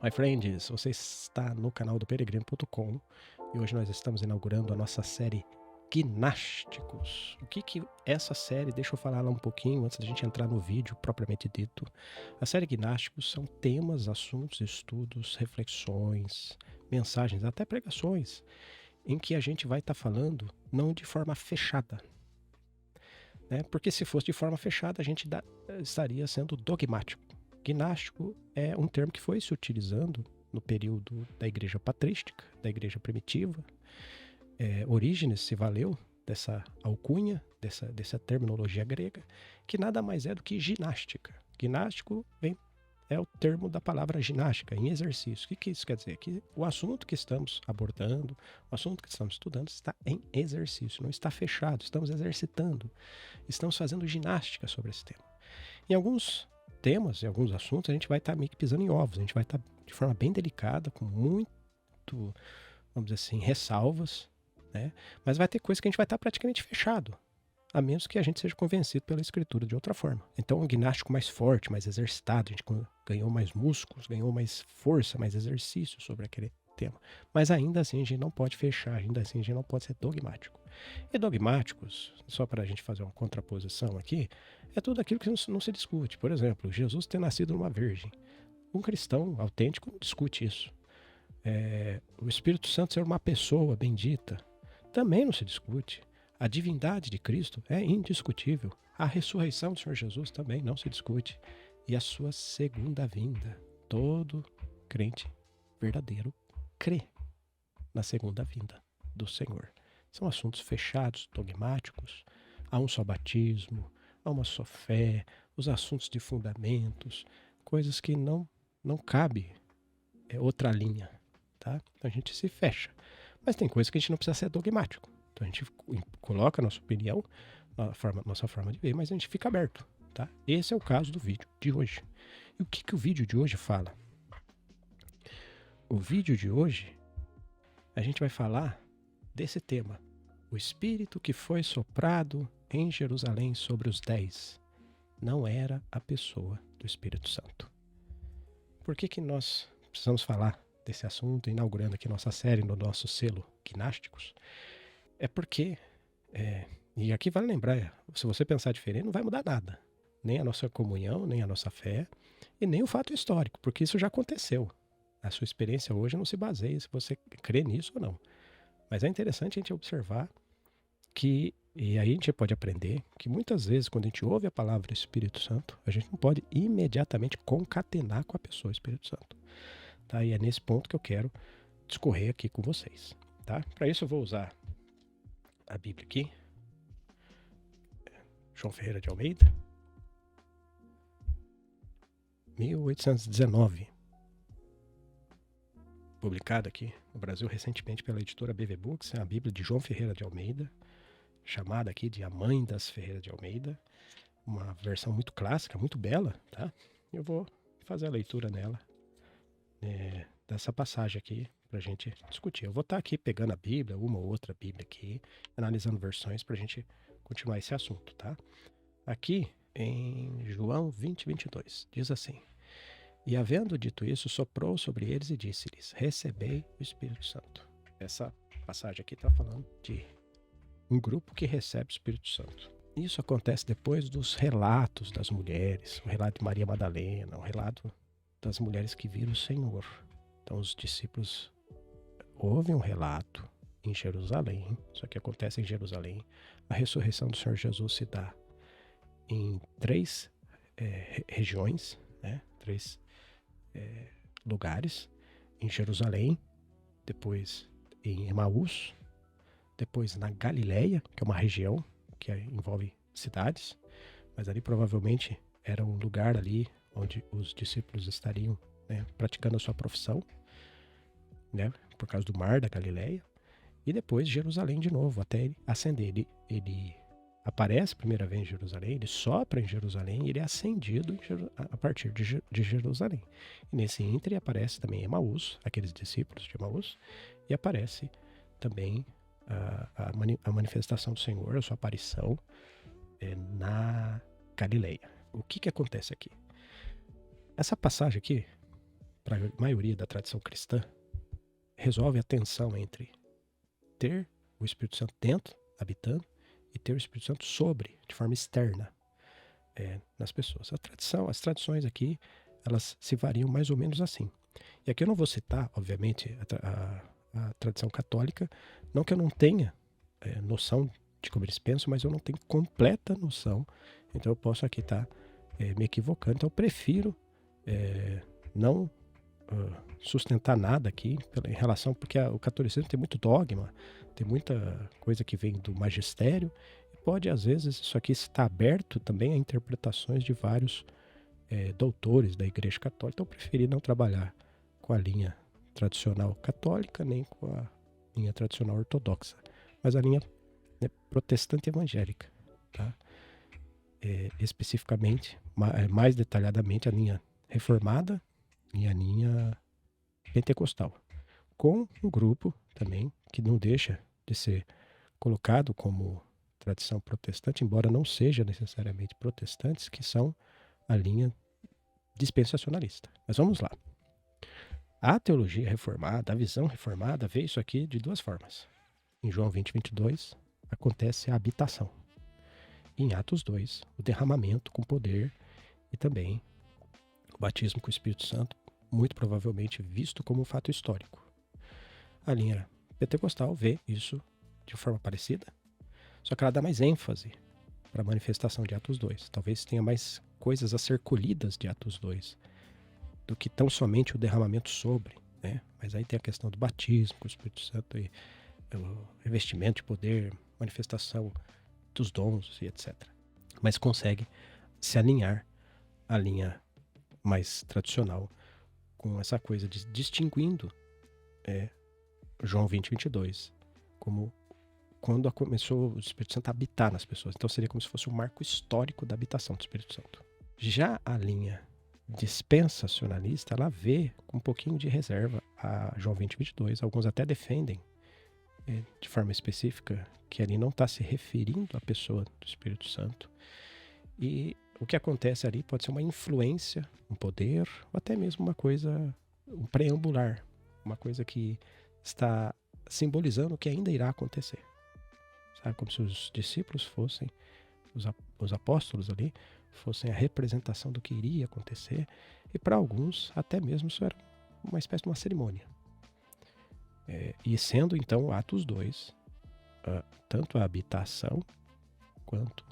My friends, você está no canal do Peregrino.com e hoje nós estamos inaugurando a nossa série Gnásticos. O que essa série, deixa eu falar lá um pouquinho antes da gente entrar no vídeo propriamente dito. A série Gnásticos são temas, assuntos, estudos, reflexões, mensagens, até pregações, em que a gente vai estar falando não de forma fechada, né? Porque se fosse de forma fechada a gente estaria sendo dogmático. Gnástico é um termo que foi se utilizando no período da igreja patrística, da igreja primitiva. Orígenes se valeu dessa alcunha, dessa terminologia grega, que nada mais é do que ginástica. Gnástico é o termo da palavra ginástica, em exercício. O que isso quer dizer? Que o assunto que estamos abordando, o assunto que estamos estudando está em exercício, não está fechado, estamos exercitando, estamos fazendo ginástica sobre esse tema. Em alguns temas, em alguns assuntos, a gente vai estar meio que pisando em ovos, a gente vai estar de forma bem delicada, com muito, vamos dizer assim, ressalvas, né? Mas vai ter coisa que a gente vai estar praticamente fechado, a menos que a gente seja convencido pela escritura de outra forma. Então, um gnástico mais forte, mais exercitado, a gente ganhou mais músculos, ganhou mais força, mais exercício sobre aquele tema. Mas ainda assim a gente não pode fechar, ainda assim a gente não pode ser dogmático. E dogmáticos, só para a gente fazer uma contraposição aqui, é tudo aquilo que não se discute. Por exemplo, Jesus ter nascido numa virgem. Um cristão autêntico não discute isso. O Espírito Santo ser uma pessoa bendita também não se discute. A divindade de Cristo é indiscutível. A ressurreição do Senhor Jesus também não se discute. E a sua segunda vinda. Todo crente verdadeiro crê na segunda vinda do Senhor. São assuntos fechados, dogmáticos. Há um só batismo, há uma só fé, os assuntos de fundamentos, coisas que não cabe outra linha, tá? Então a gente se fecha. Mas tem coisas que a gente não precisa ser dogmático. Então a gente coloca a nossa opinião, nossa forma de ver, mas a gente fica aberto, tá? Esse é o caso do vídeo de hoje. E o que o vídeo de hoje fala? O vídeo de hoje, a gente vai falar desse tema. O Espírito que foi soprado em Jerusalém sobre os 10 não era a pessoa do Espírito Santo. Por que nós precisamos falar desse assunto, inaugurando aqui nossa série no nosso selo Gnásticos? É porque, e aqui vale lembrar, se você pensar diferente, não vai mudar nada. Nem a nossa comunhão, nem a nossa fé, e nem o fato histórico, porque isso já aconteceu. A sua experiência hoje não se baseia se você crê nisso ou não. Mas é interessante a gente observar que, e aí a gente pode aprender, que muitas vezes quando a gente ouve a palavra Espírito Santo, a gente não pode imediatamente concatenar com a pessoa Espírito Santo. Tá? E é nesse ponto que eu quero discorrer aqui com vocês. Tá? Para isso eu vou usar a Bíblia aqui, João Ferreira de Almeida, 1819, publicada aqui no Brasil recentemente pela editora BV Books, é a Bíblia de João Ferreira de Almeida, chamada aqui de A Mãe das Ferreira de Almeida, uma versão muito clássica, muito bela, tá? Eu vou fazer a leitura nela, dessa passagem aqui, pra gente discutir. Eu vou estar aqui pegando a Bíblia, uma ou outra Bíblia aqui, analisando versões pra gente continuar esse assunto, tá? Aqui em João 20, 22, diz assim: E havendo dito isso, soprou sobre eles e disse-lhes: Recebei o Espírito Santo. Essa passagem aqui está falando de um grupo que recebe o Espírito Santo. Isso acontece depois dos relatos das mulheres, o relato de Maria Madalena, o relato das mulheres que viram o Senhor. Então os discípulos ouvem um relato em Jerusalém, isso aqui acontece em Jerusalém. A ressurreição do Senhor Jesus se dá em 3 regiões, né? 3 lugares, em Jerusalém, depois em Emaús, depois na Galileia, que é uma região que envolve cidades, mas ali provavelmente era um lugar ali onde os discípulos estariam, né, praticando a sua profissão, né, por causa do mar da Galileia, e depois Jerusalém de novo, até ele ascender. Ele aparece a primeira vez em Jerusalém, ele sopra em Jerusalém e ele é ascendido a partir de Jerusalém. E nesse íntere aparece também Emaús, aqueles discípulos de Emaús, e aparece também a manifestação do Senhor, a sua aparição na Galileia. O que acontece aqui? Essa passagem aqui, para a maioria da tradição cristã, resolve a tensão entre ter o Espírito Santo dentro, habitando, e ter o Espírito Santo sobre, de forma externa, nas pessoas. As tradições aqui, elas se variam mais ou menos assim. E aqui eu não vou citar, obviamente, a tradição católica, não que eu não tenha noção de como eles pensam, mas eu não tenho completa noção, então eu posso aqui estar me equivocando, então eu prefiro não sustentar nada aqui em relação, porque o catolicismo tem muito dogma, tem muita coisa que vem do magistério, e pode às vezes isso aqui estar aberto também a interpretações de vários doutores da Igreja Católica, então eu preferi não trabalhar com a linha tradicional católica, nem com a linha tradicional ortodoxa, mas a linha protestante evangélica, tá? Especificamente, mais detalhadamente, a linha reformada e a linha pentecostal, com um grupo também que não deixa de ser colocado como tradição protestante, embora não seja necessariamente protestantes, que são a linha dispensacionalista. Mas vamos lá. A teologia reformada, a visão reformada, vê isso aqui de duas formas. Em João 20, 22, acontece a habitação. Em Atos 2, o derramamento com poder e também o batismo com o Espírito Santo, muito provavelmente visto como um fato histórico. A linha pentecostal vê isso de forma parecida, só que ela dá mais ênfase para a manifestação de Atos 2. Talvez tenha mais coisas a ser colhidas de Atos 2 do que tão somente o derramamento sobre, né? Mas aí tem a questão do batismo com o Espírito Santo e o revestimento de poder, manifestação dos dons e etc. Mas consegue se alinhar à linha mais tradicional com essa coisa de distinguindo João 20, 22 como quando começou o Espírito Santo a habitar nas pessoas. Então seria como se fosse um marco histórico da habitação do Espírito Santo. Já a linha dispensacionalista, ela vê com um pouquinho de reserva a João 20, 22. Alguns até defendem de forma específica que ali não está se referindo à pessoa do Espírito Santo. E o que acontece ali pode ser uma influência, um poder, ou até mesmo uma coisa, um preambular, uma coisa que está simbolizando o que ainda irá acontecer. Sabe? Como se os discípulos fossem, os apóstolos ali, fossem a representação do que iria acontecer, e para alguns até mesmo isso era uma espécie de uma cerimônia. E sendo então Atos 2, tanto a habitação quanto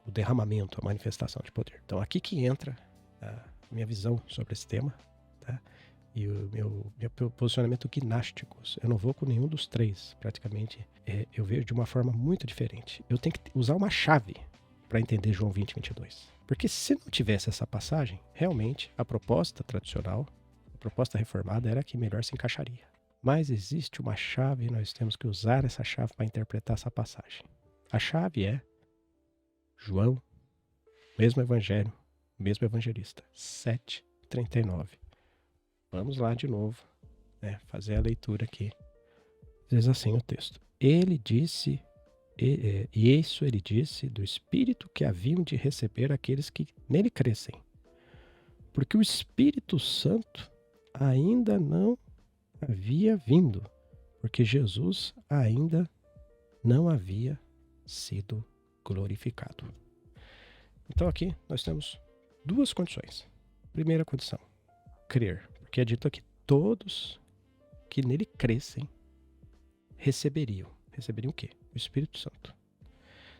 o derramamento, a manifestação de poder. Então aqui que entra a minha visão sobre esse tema, tá? E o meu posicionamento gnástico. Eu não vou com nenhum dos três, praticamente. Eu vejo de uma forma muito diferente. Eu tenho que usar uma chave para entender João 20, 22. Porque se não tivesse essa passagem, realmente a proposta tradicional, a proposta reformada era a que melhor se encaixaria. Mas existe uma chave e nós temos que usar essa chave para interpretar essa passagem. A chave é João, mesmo evangelho, mesmo evangelista, 7:39. Vamos lá de novo, fazer a leitura aqui. Diz assim o texto. Ele disse, e isso ele disse do Espírito que haviam de receber aqueles que nele crescem. Porque o Espírito Santo ainda não havia vindo, porque Jesus ainda não havia sido glorificado. Então aqui nós temos duas condições. Primeira condição, crer. Porque é dito aqui, todos que nele crescem receberiam. Receberiam o quê? O Espírito Santo.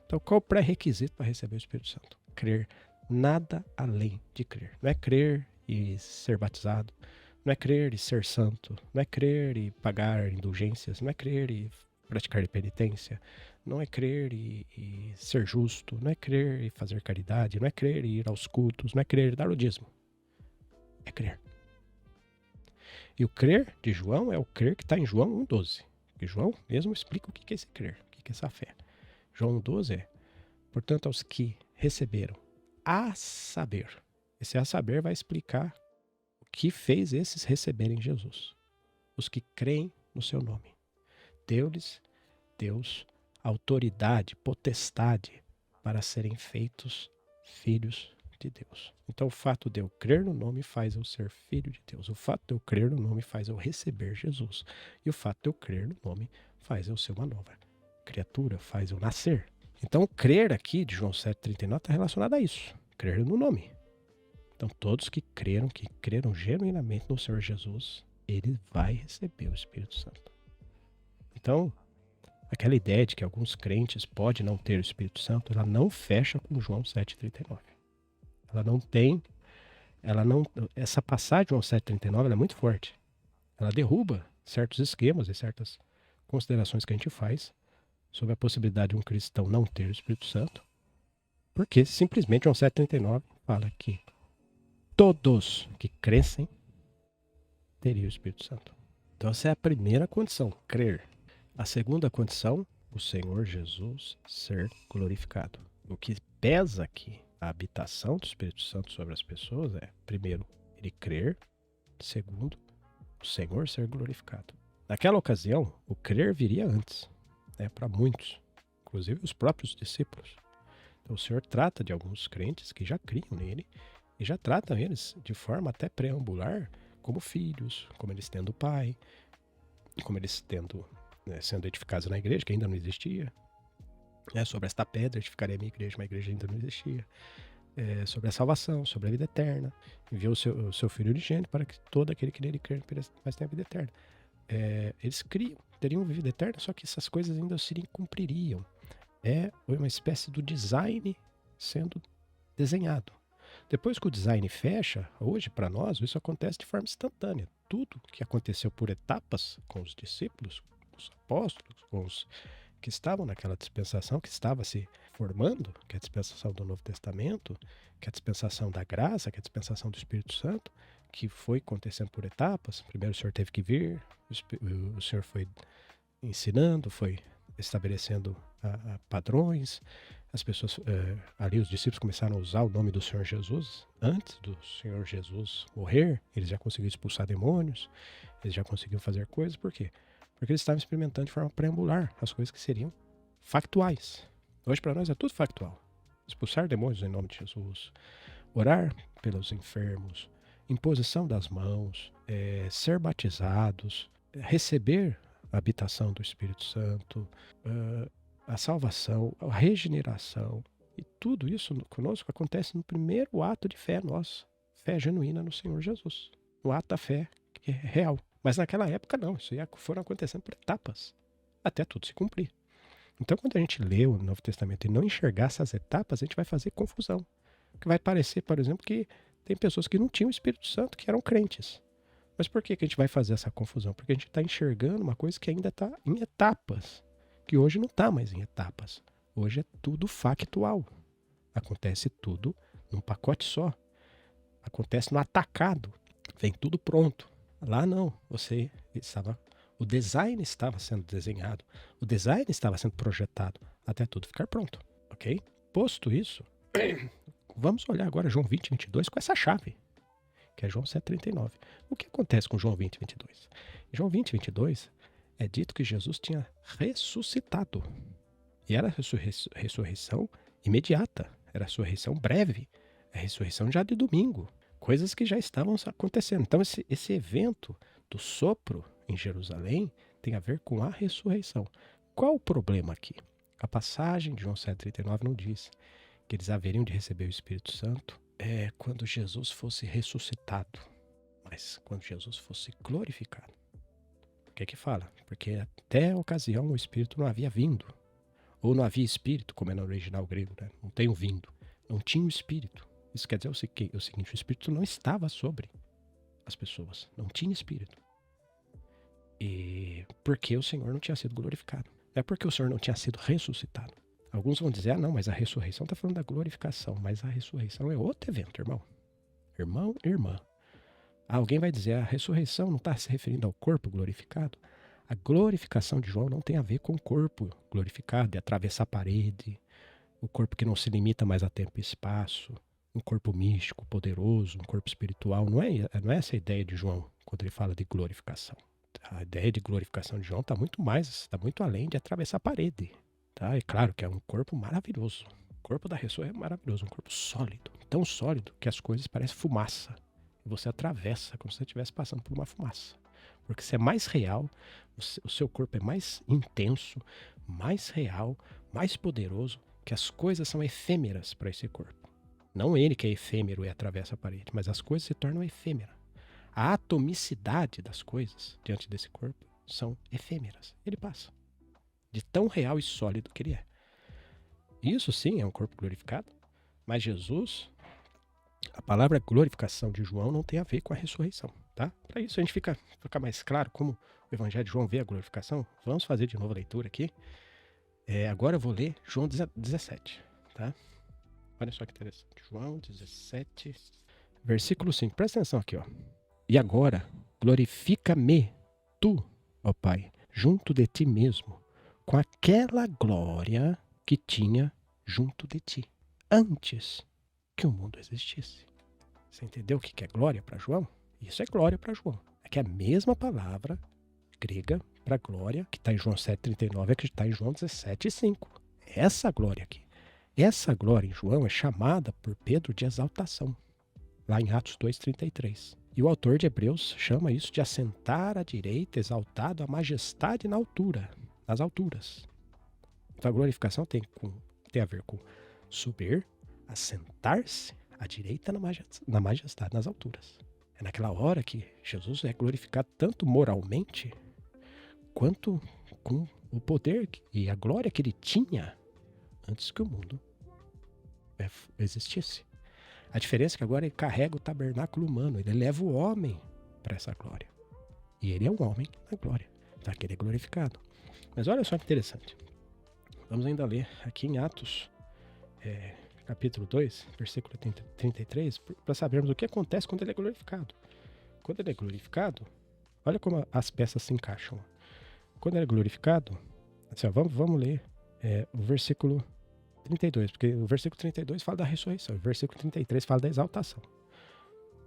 Então qual o pré-requisito para receber o Espírito Santo? Crer. Nada além de crer. Não é crer e ser batizado. Não é crer e ser santo. Não é crer e pagar indulgências. Não é crer e praticar penitência. Não é crer e ser justo. Não é crer e fazer caridade. Não é crer e ir aos cultos. Não é crer e dar o dízimo. É crer. E o crer de João é o crer que está em João 1,12. E João mesmo explica o que é esse crer, o que é essa fé. João 1,12 é, portanto, aos que receberam a saber. Esse a saber vai explicar o que fez esses receberem Jesus. Os que creem no seu nome. Deu-lhes Deus autoridade, potestade para serem feitos filhos de Deus. Então o fato de eu crer no nome faz eu ser filho de Deus. O fato de eu crer no nome faz eu receber Jesus. E o fato de eu crer no nome faz eu ser uma nova criatura, faz eu nascer. Então crer aqui de João 7,39 está relacionado a isso. Crer no nome. Então todos que creram genuinamente no Senhor Jesus, ele vai receber o Espírito Santo. Então, aquela ideia de que alguns crentes podem não ter o Espírito Santo, ela não fecha com João 7,39. Essa passagem de João 7,39 ela é muito forte. Ela derruba certos esquemas e certas considerações que a gente faz sobre a possibilidade de um cristão não ter o Espírito Santo, porque simplesmente João 7,39 fala que todos que crescem teriam o Espírito Santo. Então essa é a primeira condição, crer. A segunda condição, o Senhor Jesus ser glorificado. O que pesa aqui a habitação do Espírito Santo sobre as pessoas é, primeiro, ele crer, segundo, o Senhor ser glorificado. Naquela ocasião, o crer viria antes, para muitos, inclusive os próprios discípulos. Então o Senhor trata de alguns crentes que já criam nele e já tratam eles de forma até preambular como filhos, como eles tendo pai, como eles sendo edificados na igreja, que ainda não existia. Sobre esta pedra edificarei a minha igreja, uma igreja ainda não existia. Sobre a salvação, sobre a vida eterna. Enviou o seu Filho unigênito para que todo aquele que nele crer mas tenha vida eterna. Eles teriam vida eterna, só que essas coisas ainda se cumpririam. É uma espécie do design sendo desenhado. Depois que o design fecha, hoje para nós, isso acontece de forma instantânea. Tudo que aconteceu por etapas com os discípulos, com os apóstolos, com os que estavam naquela dispensação, que estava se formando, que é a dispensação do Novo Testamento, que é a dispensação da graça, que é a dispensação do Espírito Santo, que foi acontecendo por etapas. Primeiro o Senhor teve que vir, o Senhor foi ensinando, foi estabelecendo padrões. As pessoas, ali os discípulos começaram a usar o nome do Senhor Jesus. Antes do Senhor Jesus morrer, eles já conseguiam expulsar demônios, eles já conseguiam fazer coisas. Por quê? Porque eles estavam experimentando de forma preambular as coisas que seriam factuais. Hoje para nós é tudo factual. Expulsar demônios em nome de Jesus, orar pelos enfermos, imposição das mãos, ser batizados, receber a habitação do Espírito Santo, a salvação, a regeneração. E tudo isso conosco acontece no primeiro ato de fé nossa. Fé genuína no Senhor Jesus. No ato da fé que é real. Mas naquela época não, isso foram acontecendo por etapas, até tudo se cumprir. Então quando a gente lê o Novo Testamento e não enxergar essas etapas, a gente vai fazer confusão. Que vai parecer, por exemplo, que tem pessoas que não tinham o Espírito Santo, que eram crentes. Mas por que a gente vai fazer essa confusão? Porque a gente está enxergando uma coisa que ainda está em etapas, que hoje não está mais em etapas. Hoje é tudo factual. Acontece tudo num pacote só. Acontece no atacado. Vem tudo pronto. Lá não, o design estava sendo desenhado, o design estava sendo projetado até tudo ficar pronto, ok? Posto isso, vamos olhar agora João 20, 22 com essa chave, que é João 7,39. O que acontece com João 20, 22? Em João 20, 22 é dito que Jesus tinha ressuscitado. E era a ressurreição imediata, era a ressurreição breve, a ressurreição já de domingo. Coisas que já estavam acontecendo. Então esse evento do sopro em Jerusalém tem a ver com a ressurreição. Qual o problema aqui? A passagem de João 7,39 não diz que eles haveriam de receber o Espírito Santo quando Jesus fosse ressuscitado, mas quando Jesus fosse glorificado. Por que fala? Porque até a ocasião o Espírito não havia vindo. Ou não havia Espírito, como é no original grego, né? Não tem o vindo. Não tinha o Espírito. Isso quer dizer o seguinte, o Espírito não estava sobre as pessoas, não tinha Espírito. E porque o Senhor não tinha sido glorificado. É porque o Senhor não tinha sido ressuscitado. Alguns vão dizer, não, mas a ressurreição está falando da glorificação, mas a ressurreição é outro evento, irmão. Irmão, irmã. Alguém vai dizer, a ressurreição não está se referindo ao corpo glorificado? A glorificação de João não tem a ver com o corpo glorificado, de atravessar a parede, o corpo que não se limita mais a tempo e espaço, um corpo místico, poderoso, um corpo espiritual. Não é essa a ideia de João quando ele fala de glorificação. A ideia de glorificação de João está muito além de atravessar a parede. Tá? É claro que é um corpo maravilhoso. O corpo da ressurreição é maravilhoso, um corpo sólido, tão sólido que as coisas parecem fumaça. E você atravessa como se você estivesse passando por uma fumaça. Porque você é mais real, o seu corpo é mais intenso, mais real, mais poderoso, que as coisas são efêmeras para esse corpo. Não ele que é efêmero e atravessa a parede, mas as coisas se tornam efêmeras. A atomicidade das coisas diante desse corpo são efêmeras. Ele passa. De tão real e sólido que ele é. Isso sim é um corpo glorificado, mas Jesus, a palavra glorificação de João não tem a ver com a ressurreição, tá? Para isso a gente fica mais claro como o Evangelho de João vê a glorificação. Vamos fazer de novo a leitura aqui. Agora eu vou ler João 17, tá? Olha só que interessante. João 17, versículo 5. Presta atenção aqui, ó. E agora, glorifica-me, tu, ó Pai, junto de ti mesmo, com aquela glória que tinha junto de ti, antes que o mundo existisse. Você entendeu o que é glória para João? Isso é glória para João. É que a mesma palavra grega para glória, que está em João 7,39, é que está em João 17,5. Essa glória aqui. Essa glória em João é chamada por Pedro de exaltação, lá em Atos 2,33. E o autor de Hebreus chama isso de assentar à direita, exaltado, a majestade na altura, nas alturas. Então a glorificação tem a ver com subir, assentar-se à direita na majestade, nas alturas. É naquela hora que Jesus é glorificado tanto moralmente, quanto com o poder e a glória que ele tinha antes que o mundo existisse. A diferença é que agora ele carrega o tabernáculo humano, ele leva o homem para essa glória. E ele é um homem na glória, tá? Que ele é glorificado. Mas olha só que interessante. Vamos ainda ler aqui em Atos, capítulo 2, versículo 33, para sabermos o que acontece quando ele é glorificado. Quando ele é glorificado, olha como as peças se encaixam. Quando ele é glorificado, assim, ó, vamos ler o versículo 32, porque o versículo 32 fala da ressurreição, o versículo 33 fala da exaltação.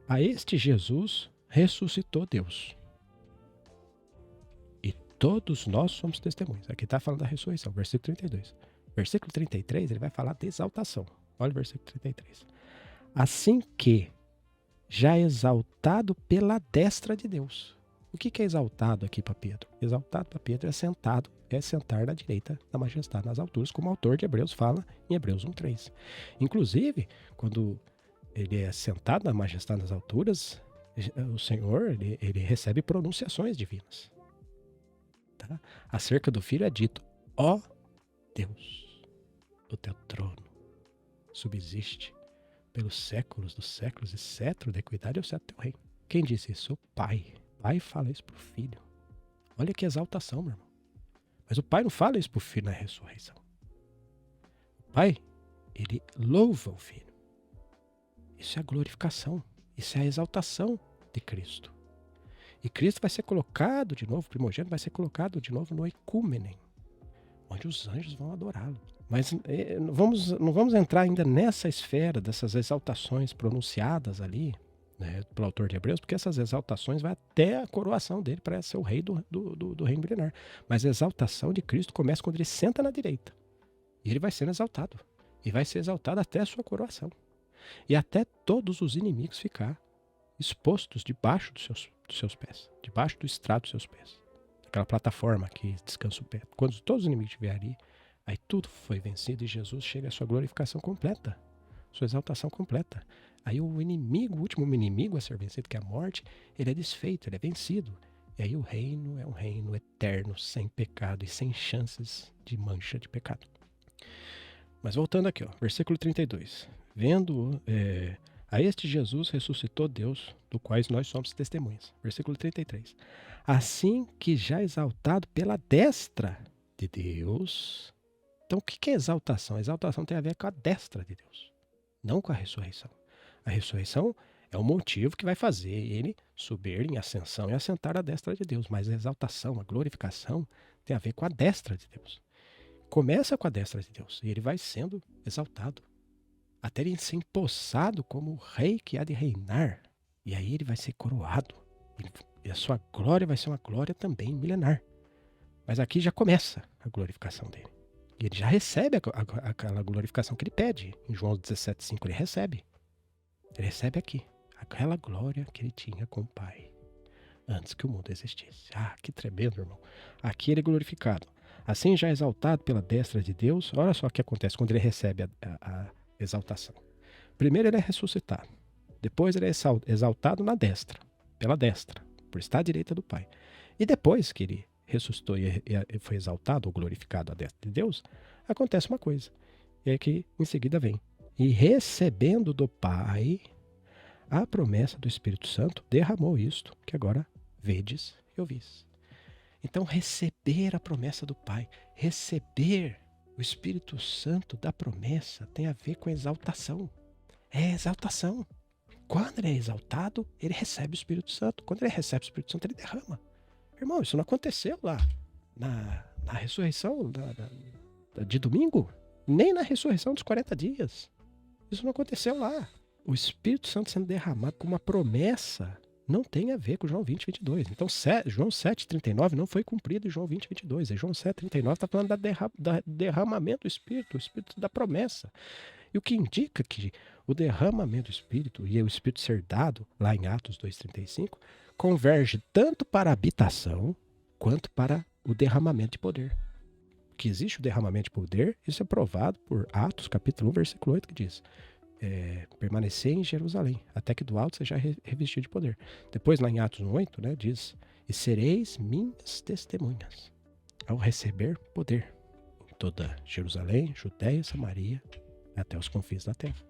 A este Jesus ressuscitou Deus. E todos nós somos testemunhas. Aqui está falando da ressurreição, versículo 32. Versículo 33, ele vai falar da exaltação. Olha o versículo 33. Assim que, já exaltado pela destra de Deus. O que é exaltado aqui para Pedro? Exaltado para Pedro é sentar na direita da majestade nas alturas, como o autor de Hebreus fala em Hebreus 1,3. Inclusive, quando ele é sentado na majestade nas alturas, o Senhor ele recebe pronunciações divinas. Tá? Acerca do Filho é dito: ó Deus, o teu trono subsiste pelos séculos dos séculos, e cetro da equidade é o cetro do teu reino. Quem disse isso? O Pai. O Pai fala isso pro Filho. Olha que exaltação, meu irmão. Mas o Pai não fala isso pro Filho na ressurreição. O Pai, ele louva o Filho. Isso é a glorificação. Isso é a exaltação de Cristo. E Cristo vai ser colocado de novo, o primogênito vai ser colocado de novo no ecúmene, onde os anjos vão adorá-lo. Mas não vamos entrar ainda nessa esfera dessas exaltações pronunciadas ali, né, pelo autor de Hebreus, porque essas exaltações vai até a coroação dele para ser o rei do reino milenar. Mas a exaltação de Cristo começa quando ele senta na direita. E ele vai sendo exaltado. E vai ser exaltado até a sua coroação. E até todos os inimigos ficar expostos debaixo dos seus pés. Debaixo do estrado dos seus pés. Aquela plataforma que descansa o pé. Quando todos os inimigos estiverem ali, aí tudo foi vencido e Jesus chega à sua glorificação completa. Sua exaltação completa. Aí o inimigo, o último inimigo a ser vencido, que é a morte, ele é desfeito, ele é vencido. E aí o reino é um reino eterno, sem pecado e sem chances de mancha de pecado. Mas voltando aqui, ó, versículo 32. Vendo a este Jesus ressuscitou Deus, do qual nós somos testemunhas. Versículo 33. Assim que já exaltado pela destra de Deus. Então o que é exaltação? A exaltação tem a ver com a destra de Deus, não com a ressurreição. A ressurreição é o motivo que vai fazer ele subir em ascensão e assentar à destra de Deus. Mas a exaltação, a glorificação, tem a ver com a destra de Deus. Começa com a destra de Deus e ele vai sendo exaltado, até ele ser empossado como o rei que há de reinar. E aí ele vai ser coroado. E a sua glória vai ser uma glória também milenar. Mas aqui já começa a glorificação dele. E ele já recebe aquela glorificação que ele pede. Em João 17,5 ele recebe. Ele recebe aqui aquela glória que ele tinha com o Pai antes que o mundo existisse. Ah, que tremendo, irmão. Aqui ele é glorificado. Assim já exaltado pela destra de Deus. Olha só o que acontece quando ele recebe a exaltação. Primeiro ele é ressuscitado. Depois ele é exaltado na destra, pela destra, por estar à direita do Pai. E depois que ele ressuscitou e foi exaltado ou glorificado à destra de Deus, acontece uma coisa. E é que em seguida vem. E recebendo do Pai a promessa do Espírito Santo, derramou isto, que agora vedes e ouvis. Então, receber a promessa do Pai, receber o Espírito Santo da promessa tem a ver com exaltação. É exaltação. Quando ele é exaltado, ele recebe o Espírito Santo. Quando ele recebe o Espírito Santo, ele derrama. Irmão, isso não aconteceu lá na ressurreição de domingo, nem na ressurreição dos 40 dias. Isso não aconteceu lá. O Espírito Santo sendo derramado com uma promessa não tem a ver com João 20, 22. Então, João 7, 39 não foi cumprido em João 20, 22. E João 7, 39 está falando da derramamento do Espírito, o Espírito da promessa. E o que indica que o derramamento do Espírito e o Espírito ser dado, lá em Atos 2,35, converge tanto para a habitação quanto para o derramamento de poder. Que existe o derramamento de poder, isso é provado por Atos, capítulo 1, versículo 8, que diz: permanecer em Jerusalém, até que do alto seja revestido de poder. Depois, lá em Atos 1:8, né, diz: e sereis minhas testemunhas, ao receber poder, em toda Jerusalém, Judéia, Samaria, até os confins da terra.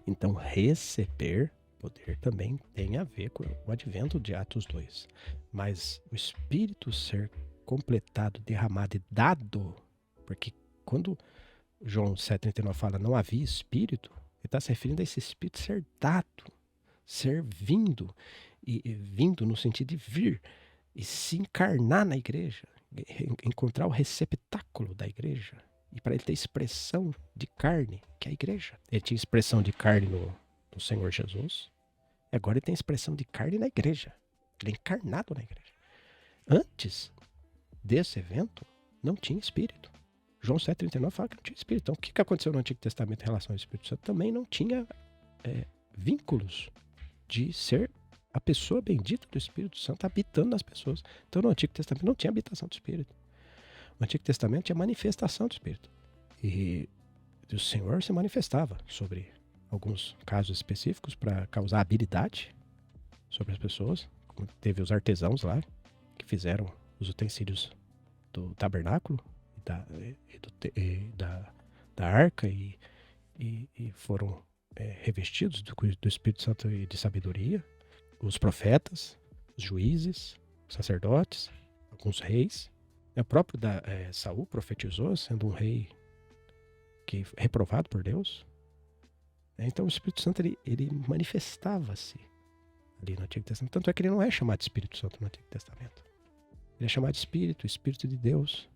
Então, receber poder também tem a ver com o advento de Atos 2. Mas o Espírito ser completado, derramado e dado, porque quando João 7,39 fala não havia Espírito, ele está se referindo a esse Espírito ser dado, ser vindo, e vindo no sentido de vir, e se encarnar na igreja, encontrar o receptáculo da igreja, e para ele ter expressão de carne, que é a igreja. Ele tinha expressão de carne no Senhor Jesus, e agora ele tem expressão de carne na igreja. Ele é encarnado na igreja. Antes desse evento, não tinha Espírito. João 7,39 fala que não tinha Espírito. Então, o que aconteceu no Antigo Testamento em relação ao Espírito Santo? Também não tinha vínculos de ser a pessoa bendita do Espírito Santo habitando nas pessoas. Então, no Antigo Testamento não tinha habitação do Espírito. No Antigo Testamento tinha manifestação do Espírito. E o Senhor se manifestava sobre alguns casos específicos para causar habilidade sobre as pessoas. Como teve os artesãos lá que fizeram os utensílios do tabernáculo da arca e foram revestidos do Espírito Santo e de sabedoria. Os profetas, os juízes, os sacerdotes, alguns reis. O próprio Saul profetizou, sendo um rei que reprovado por Deus. Então o Espírito Santo ele manifestava-se ali no Antigo Testamento. Tanto é que ele não é chamado de Espírito Santo no Antigo Testamento. Ele é chamado de Espírito de Deus.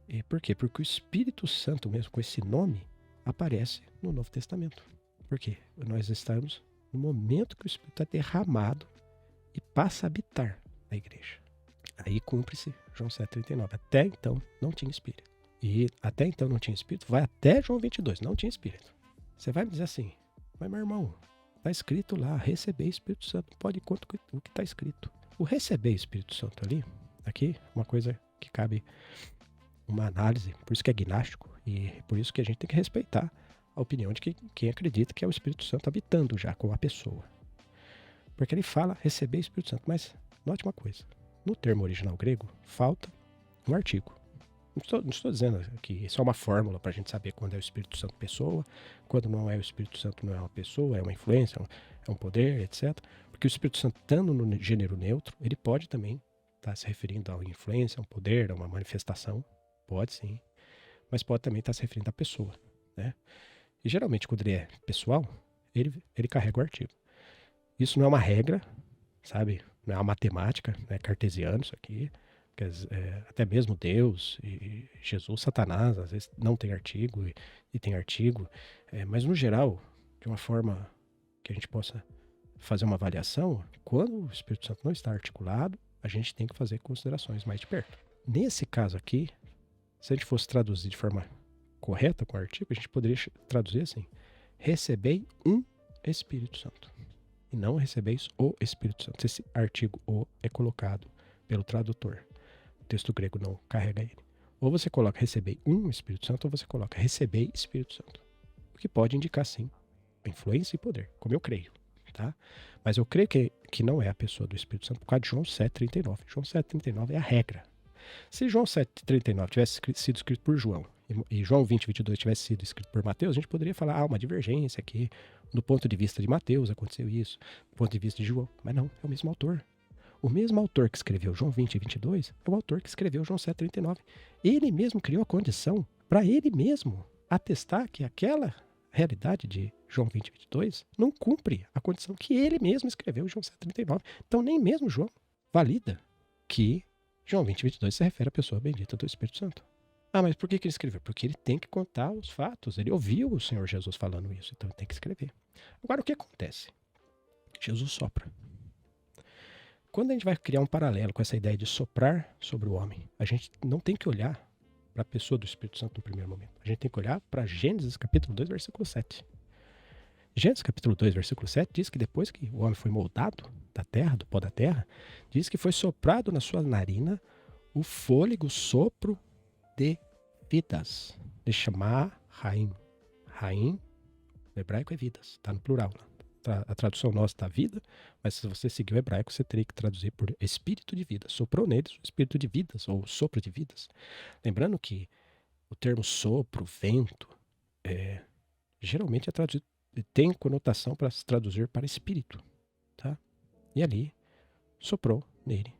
E por quê? Porque o Espírito Santo mesmo, com esse nome, aparece no Novo Testamento. Por quê? Nós estamos no momento que o Espírito é derramado e passa a habitar na igreja. Aí cumpre-se João 7,39. Até então não tinha Espírito. E até então não tinha Espírito, vai até João 22, não tinha Espírito. Você vai me dizer assim: mas meu irmão, está escrito lá, receber Espírito Santo. Pode contar o que está escrito. O receber Espírito Santo ali, aqui, uma coisa que cabe uma análise, por isso que é gnástico, e por isso que a gente tem que respeitar a opinião de quem acredita que é o Espírito Santo habitando já com a pessoa. Porque ele fala receber Espírito Santo, mas note uma coisa, no termo original grego, falta um artigo. Não estou dizendo que isso é uma fórmula para a gente saber quando é o Espírito Santo pessoa, quando não é o Espírito Santo não é uma pessoa, é uma influência, é um poder, etc. Porque o Espírito Santo, estando no gênero neutro, ele pode também estar se referindo a uma influência, a um poder, a uma manifestação. Pode sim, mas pode também estar se referindo à pessoa, né? E geralmente quando ele é pessoal, ele carrega o artigo. Isso não é uma regra, sabe? Não é uma matemática, não é cartesiano isso aqui. Até mesmo Deus e Jesus, Satanás, às vezes não tem artigo e tem artigo. Mas no geral, de uma forma que a gente possa fazer uma avaliação, quando o Espírito Santo não está articulado, a gente tem que fazer considerações mais de perto. Nesse caso aqui, se a gente fosse traduzir de forma correta com o artigo, a gente poderia traduzir assim: recebei um Espírito Santo. E não recebeis o Espírito Santo. Esse artigo "o" é colocado pelo tradutor. O texto grego não carrega ele. Ou você coloca recebei um Espírito Santo, ou você coloca recebei Espírito Santo. O que pode indicar, sim, influência e poder, como eu creio. Tá? Mas eu creio que não é a pessoa do Espírito Santo por causa de João 7,39. João 7,39 é a regra. Se João 7,39 tivesse sido escrito por João e João 20,22 tivesse sido escrito por Mateus, a gente poderia falar, uma divergência aqui. Do ponto de vista de Mateus aconteceu isso, do ponto de vista de João. Mas não, é o mesmo autor. O mesmo autor que escreveu João 20 e 22 é o autor que escreveu João 7,39. Ele mesmo criou a condição para ele mesmo atestar que aquela realidade de João 20 e 22 não cumpre a condição que ele mesmo escreveu em João 7,39. Então nem mesmo João valida que João 20 e 22 se refere à pessoa bendita do Espírito Santo. Ah, mas por que ele escreveu? Porque ele tem que contar os fatos. Ele ouviu o Senhor Jesus falando isso, então ele tem que escrever. Agora, o que acontece? Jesus sopra. Quando a gente vai criar um paralelo com essa ideia de soprar sobre o homem, a gente não tem que olhar para a pessoa do Espírito Santo no primeiro momento. A gente tem que olhar para Gênesis capítulo 2, versículo 7. Gênesis capítulo 2, versículo 7 diz que depois que o homem foi moldado da terra, do pó da terra, diz que foi soprado na sua narina o fôlego, o sopro de vidas. De chamar Raim. Raim, no hebraico é vidas, está no plural. A tradução nossa está vida, mas se você seguir o hebraico, você teria que traduzir por espírito de vida. Soprou neles o espírito de vidas, ou sopro de vidas. Lembrando que o termo sopro, vento, geralmente é traduzido, tem conotação para se traduzir para espírito. Tá? E ali, soprou nele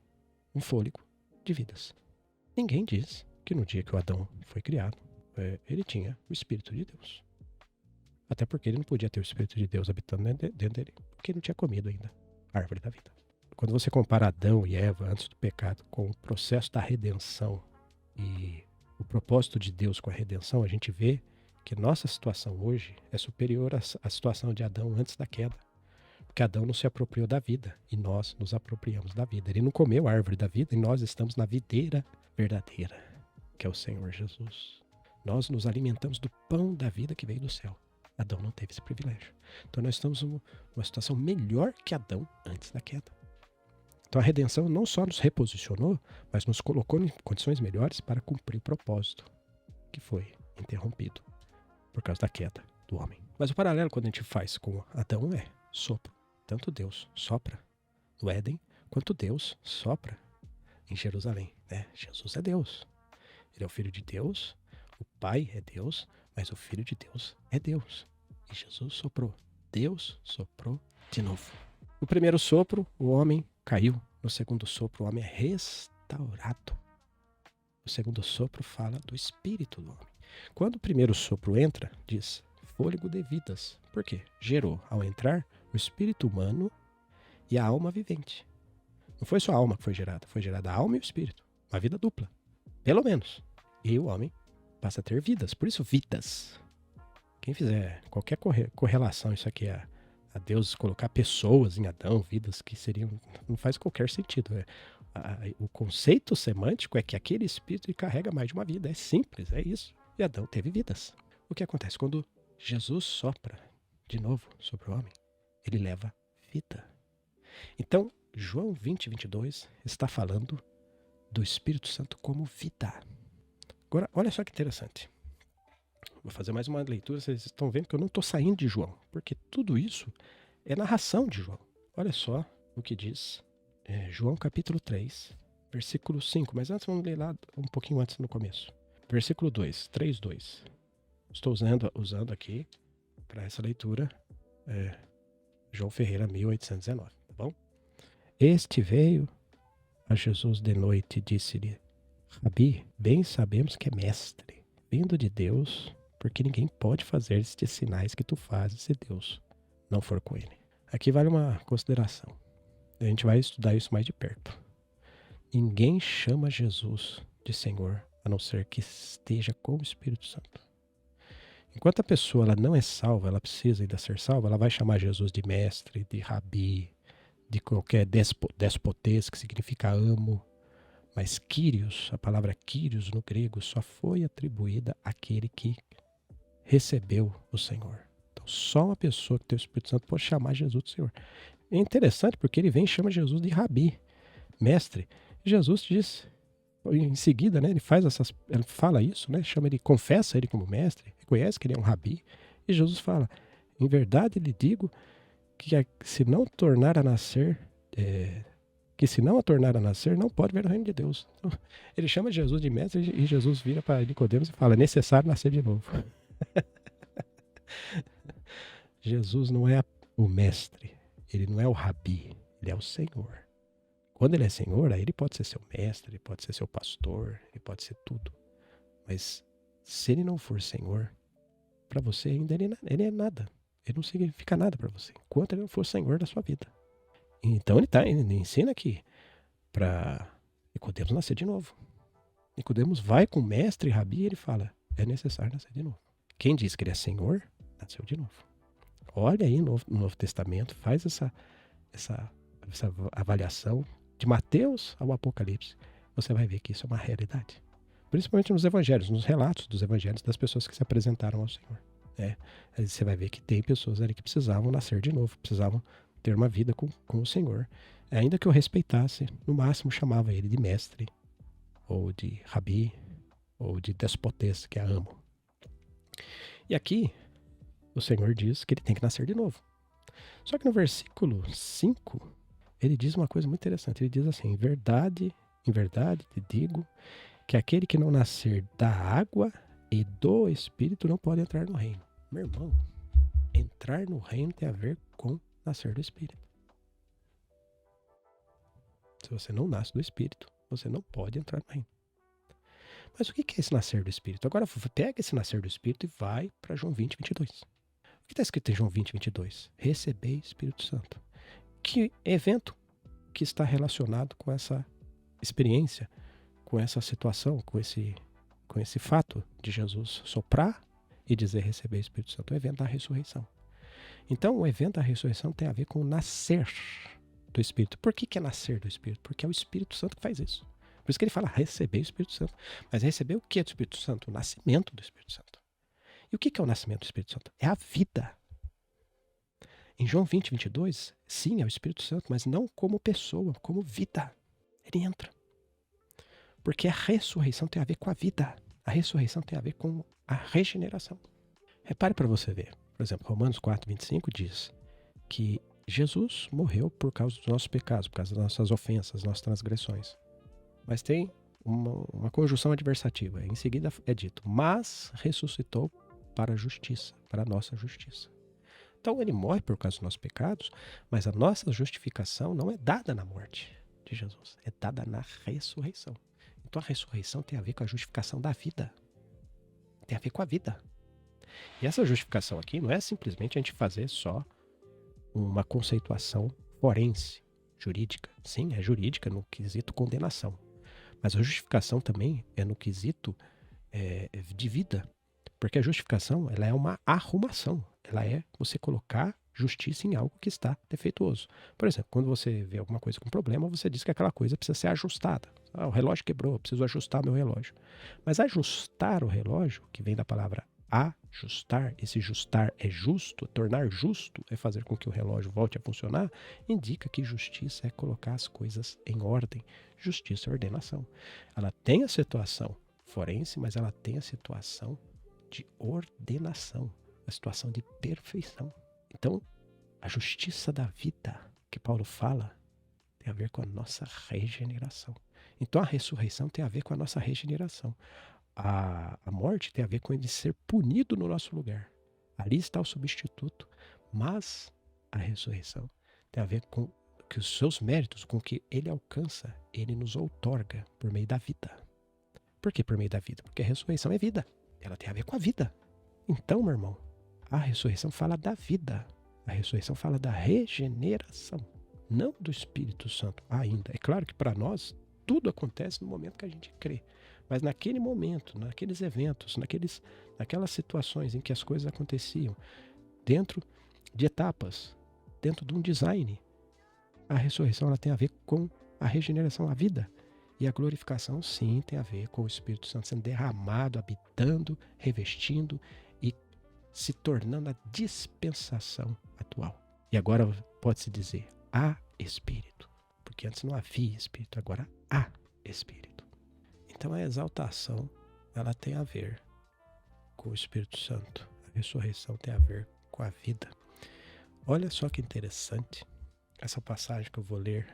um fôlego de vidas. Ninguém diz que no dia que o Adão foi criado, ele tinha o Espírito de Deus. Até porque ele não podia ter o Espírito de Deus habitando dentro dele, porque ele não tinha comido ainda a árvore da vida. Quando você compara Adão e Eva antes do pecado com o processo da redenção e o propósito de Deus com a redenção, a gente vê que nossa situação hoje é superior à situação de Adão antes da queda. Porque Adão não se apropriou da vida e nós nos apropriamos da vida. Ele não comeu a árvore da vida e nós estamos na videira verdadeira, que é o Senhor Jesus. Nós nos alimentamos do pão da vida que veio do céu. Adão não teve esse privilégio. Então nós estamos numa situação melhor que Adão antes da queda. Então a redenção não só nos reposicionou, mas nos colocou em condições melhores para cumprir o propósito que foi interrompido por causa da queda do homem. Mas o paralelo quando a gente faz com Adão é sopro. Tanto Deus sopra no Éden, quanto Deus sopra em Jerusalém. Jesus é Deus. Ele é o Filho de Deus, o Pai é Deus, mas o Filho de Deus é Deus. E Jesus soprou. Deus soprou de novo. No primeiro sopro, o homem caiu. No segundo sopro, o homem é restaurado. O segundo sopro fala do espírito do homem. Quando o primeiro sopro entra, diz fôlego de vidas. Por quê? Gerou, ao entrar, o espírito humano e a alma vivente. Não foi só a alma que foi gerada a alma e o espírito. Uma vida dupla, pelo menos. E o homem passa a ter vidas, por isso vidas. Quem fizer qualquer correlação, isso aqui a Deus colocar pessoas em Adão, vidas que seriam, não faz qualquer sentido. O conceito semântico é que aquele espírito carrega mais de uma vida, é simples, é isso. E Adão teve vidas. O que acontece? Quando Jesus sopra de novo sobre o homem, ele leva vida. Então, João 20, 22 está falando do Espírito Santo como vida. Agora, olha só que interessante. Vou fazer mais uma leitura, vocês estão vendo que eu não estou saindo de João, porque tudo isso é narração de João. Olha só o que diz João capítulo 3, versículo 5. Mas antes vamos ler lá um pouquinho antes no começo. Versículo 2, 3, 2. Estou usando aqui para essa leitura João Ferreira 1819, tá bom? Este veio a Jesus de noite e disse-lhe: Rabi, bem sabemos que é mestre, vindo de Deus, porque ninguém pode fazer estes sinais que tu fazes se Deus não for com ele. Aqui vale uma consideração. A gente vai estudar isso mais de perto. Ninguém chama Jesus de Senhor, a não ser que esteja com o Espírito Santo. Enquanto a pessoa ela não é salva, ela precisa ainda ser salva, ela vai chamar Jesus de mestre, de rabi, de qualquer despotês, que significa amo. Mas Kyrios, a palavra Kyrios no grego, só foi atribuída àquele que recebeu o Senhor. Então Só uma pessoa que tem o Espírito Santo pode chamar Jesus de Senhor. É interessante porque ele vem e chama Jesus de Rabi, mestre. Jesus diz, em seguida, né, ele fala isso, né, chama ele, confessa ele como mestre, reconhece que ele é um Rabi. E Jesus fala, em verdade lhe digo que se não tornar a nascer, não pode ver o reino de Deus. Então, ele chama Jesus de mestre e Jesus vira para Nicodemos e fala, é necessário nascer de novo. Jesus não é o mestre, ele não é o Rabi, ele é o Senhor. Quando ele é Senhor, aí ele pode ser seu mestre, ele pode ser seu pastor, ele pode ser tudo. Mas se ele não for Senhor, para você ainda ele é nada. Ele não significa nada para você, enquanto ele não for Senhor da sua vida. Então ele ensina aqui para Nicodemos nascer de novo. Nicodemos vai com o mestre Rabi e ele fala, é necessário nascer de novo. Quem diz que ele é Senhor, nasceu de novo. Olha aí no Novo Testamento, faz essa avaliação de Mateus ao Apocalipse. Você vai ver que isso é uma realidade. Principalmente nos evangelhos, nos relatos dos evangelhos das pessoas que se apresentaram ao Senhor. Aí você vai ver que tem pessoas ali que precisavam nascer de novo, precisavam ter uma vida com o Senhor. Ainda que eu respeitasse, no máximo chamava ele de mestre, ou de rabi, ou de despotes, que a amo. E aqui, o Senhor diz que ele tem que nascer de novo. Só que no versículo 5, ele diz uma coisa muito interessante. Ele diz assim, em verdade te digo que aquele que não nascer da água e do Espírito não pode entrar no reino. Meu irmão, entrar no reino tem a ver com nascer do Espírito. Se você não nasce do Espírito, você não pode entrar no reino. Mas o que é esse nascer do Espírito? Agora pega esse nascer do Espírito e vai para João 20, 22. O que está escrito em João 20, 22? Recebei Espírito Santo. Que evento que está relacionado com essa experiência, com essa situação, com esse fato de Jesus soprar e dizer receber Espírito Santo? O evento da ressurreição. Então, o evento da ressurreição tem a ver com o nascer do Espírito. Por que é nascer do Espírito? Porque é o Espírito Santo que faz isso. Por isso que ele fala receber o Espírito Santo. Mas receber o que do Espírito Santo? O nascimento do Espírito Santo. E o que é o nascimento do Espírito Santo? É a vida. Em João 20, 22, sim, é o Espírito Santo, mas não como pessoa, como vida. Ele entra. Porque a ressurreição tem a ver com a vida. A ressurreição tem a ver com a regeneração. Repare para você ver. Por exemplo, Romanos 4, 25 diz que Jesus morreu por causa dos nossos pecados, por causa das nossas ofensas, das nossas transgressões. Mas tem uma conjunção adversativa. Em seguida é dito, mas ressuscitou para a justiça, para a nossa justiça. Então ele morre por causa dos nossos pecados, mas a nossa justificação não é dada na morte de Jesus, é dada na ressurreição. Então a ressurreição tem a ver com a justificação da vida. Tem a ver com a vida. E essa justificação aqui não é simplesmente a gente fazer só uma conceituação forense, jurídica. Sim, é jurídica no quesito condenação. Mas a justificação também é no quesito de vida. Porque a justificação ela é uma arrumação. Ela é você colocar justiça em algo que está defeituoso. Por exemplo, quando você vê alguma coisa com problema, você diz que aquela coisa precisa ser ajustada. O relógio quebrou, eu preciso ajustar meu relógio. Mas ajustar o relógio, que vem da palavra ajustar, esse justar é justo, tornar justo é fazer com que o relógio volte a funcionar, indica que justiça é colocar as coisas em ordem. Justiça é ordenação. Ela tem a situação forense, mas ela tem a situação de ordenação, a situação de perfeição. Então, a justiça da vida que Paulo fala tem a ver com a nossa regeneração. Então, a ressurreição tem a ver com a nossa regeneração. A morte tem a ver com ele ser punido no nosso lugar. Ali está o substituto. Mas a ressurreição tem a ver com que os seus méritos, com o que ele alcança, ele nos outorga por meio da vida. Por que por meio da vida? Porque a ressurreição é vida. Ela tem a ver com a vida. Então, meu irmão, a ressurreição fala da vida. A ressurreição fala da regeneração, não do Espírito Santo ainda. É claro que para nós tudo acontece no momento que a gente crê. Mas naquele momento, naqueles eventos, naquelas situações em que as coisas aconteciam, dentro de etapas, dentro de um design, a ressurreição ela tem a ver com a regeneração, a vida. E a glorificação, sim, tem a ver com o Espírito Santo sendo derramado, habitando, revestindo e se tornando a dispensação atual. E agora pode-se dizer há Espírito, porque antes não havia Espírito, agora há Espírito. Então a exaltação, ela tem a ver com o Espírito Santo. A ressurreição tem a ver com a vida. Olha só que interessante essa passagem que eu vou ler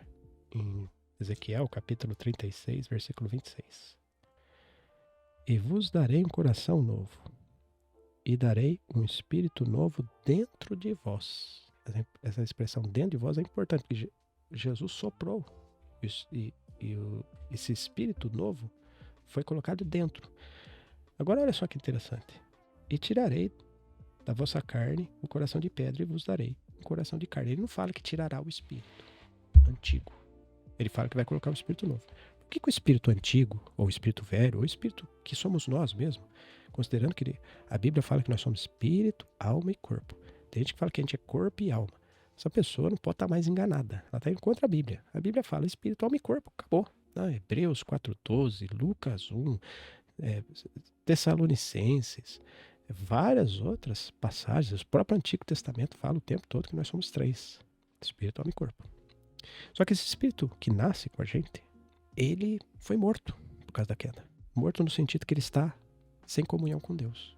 em Ezequiel, capítulo 36, versículo 26. E vos darei um coração novo, e darei um espírito novo dentro de vós. Essa expressão dentro de vós é importante, porque Jesus soprou, esse espírito novo foi colocado dentro. Agora olha só que interessante. E tirarei da vossa carne o coração de pedra e vos darei um coração de carne. Ele não fala que tirará o espírito antigo. Ele fala que vai colocar um espírito novo. Por que o espírito antigo, ou o espírito velho, ou o espírito que somos nós mesmos, considerando que a Bíblia fala que nós somos espírito, alma e corpo. Tem gente que fala que a gente é corpo e alma. Essa pessoa não pode estar mais enganada. Ela está indo contra a Bíblia. A Bíblia fala espírito, alma e corpo. Acabou. Não, Hebreus 4:12, Lucas 1, Tessalonicenses, várias outras passagens. O próprio Antigo Testamento fala o tempo todo que nós somos três: espírito, alma e corpo. Só que esse espírito que nasce com a gente, ele foi morto por causa da queda. Morto no sentido que ele está sem comunhão com Deus.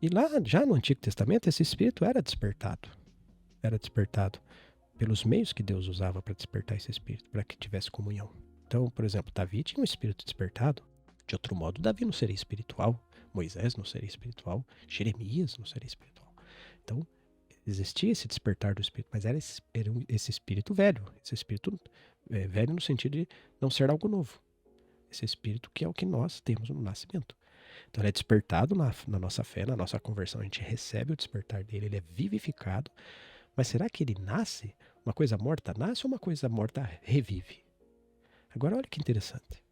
E lá, já no Antigo Testamento, esse espírito era despertado. Era despertado pelos meios que Deus usava para despertar esse espírito, para que tivesse comunhão. Então, por exemplo, Davi tinha um espírito despertado. De outro modo, Davi não seria espiritual, Moisés não seria espiritual, Jeremias não seria espiritual. Então, existia esse despertar do espírito, mas era esse espírito velho. Esse espírito velho no sentido de não ser algo novo. Esse espírito que é o que nós temos no nascimento. Então ele é despertado na nossa fé, na nossa conversão. A gente recebe o despertar dele, ele é vivificado. Mas será que ele nasce? Uma coisa morta nasce ou uma coisa morta revive? Agora olha que interessante.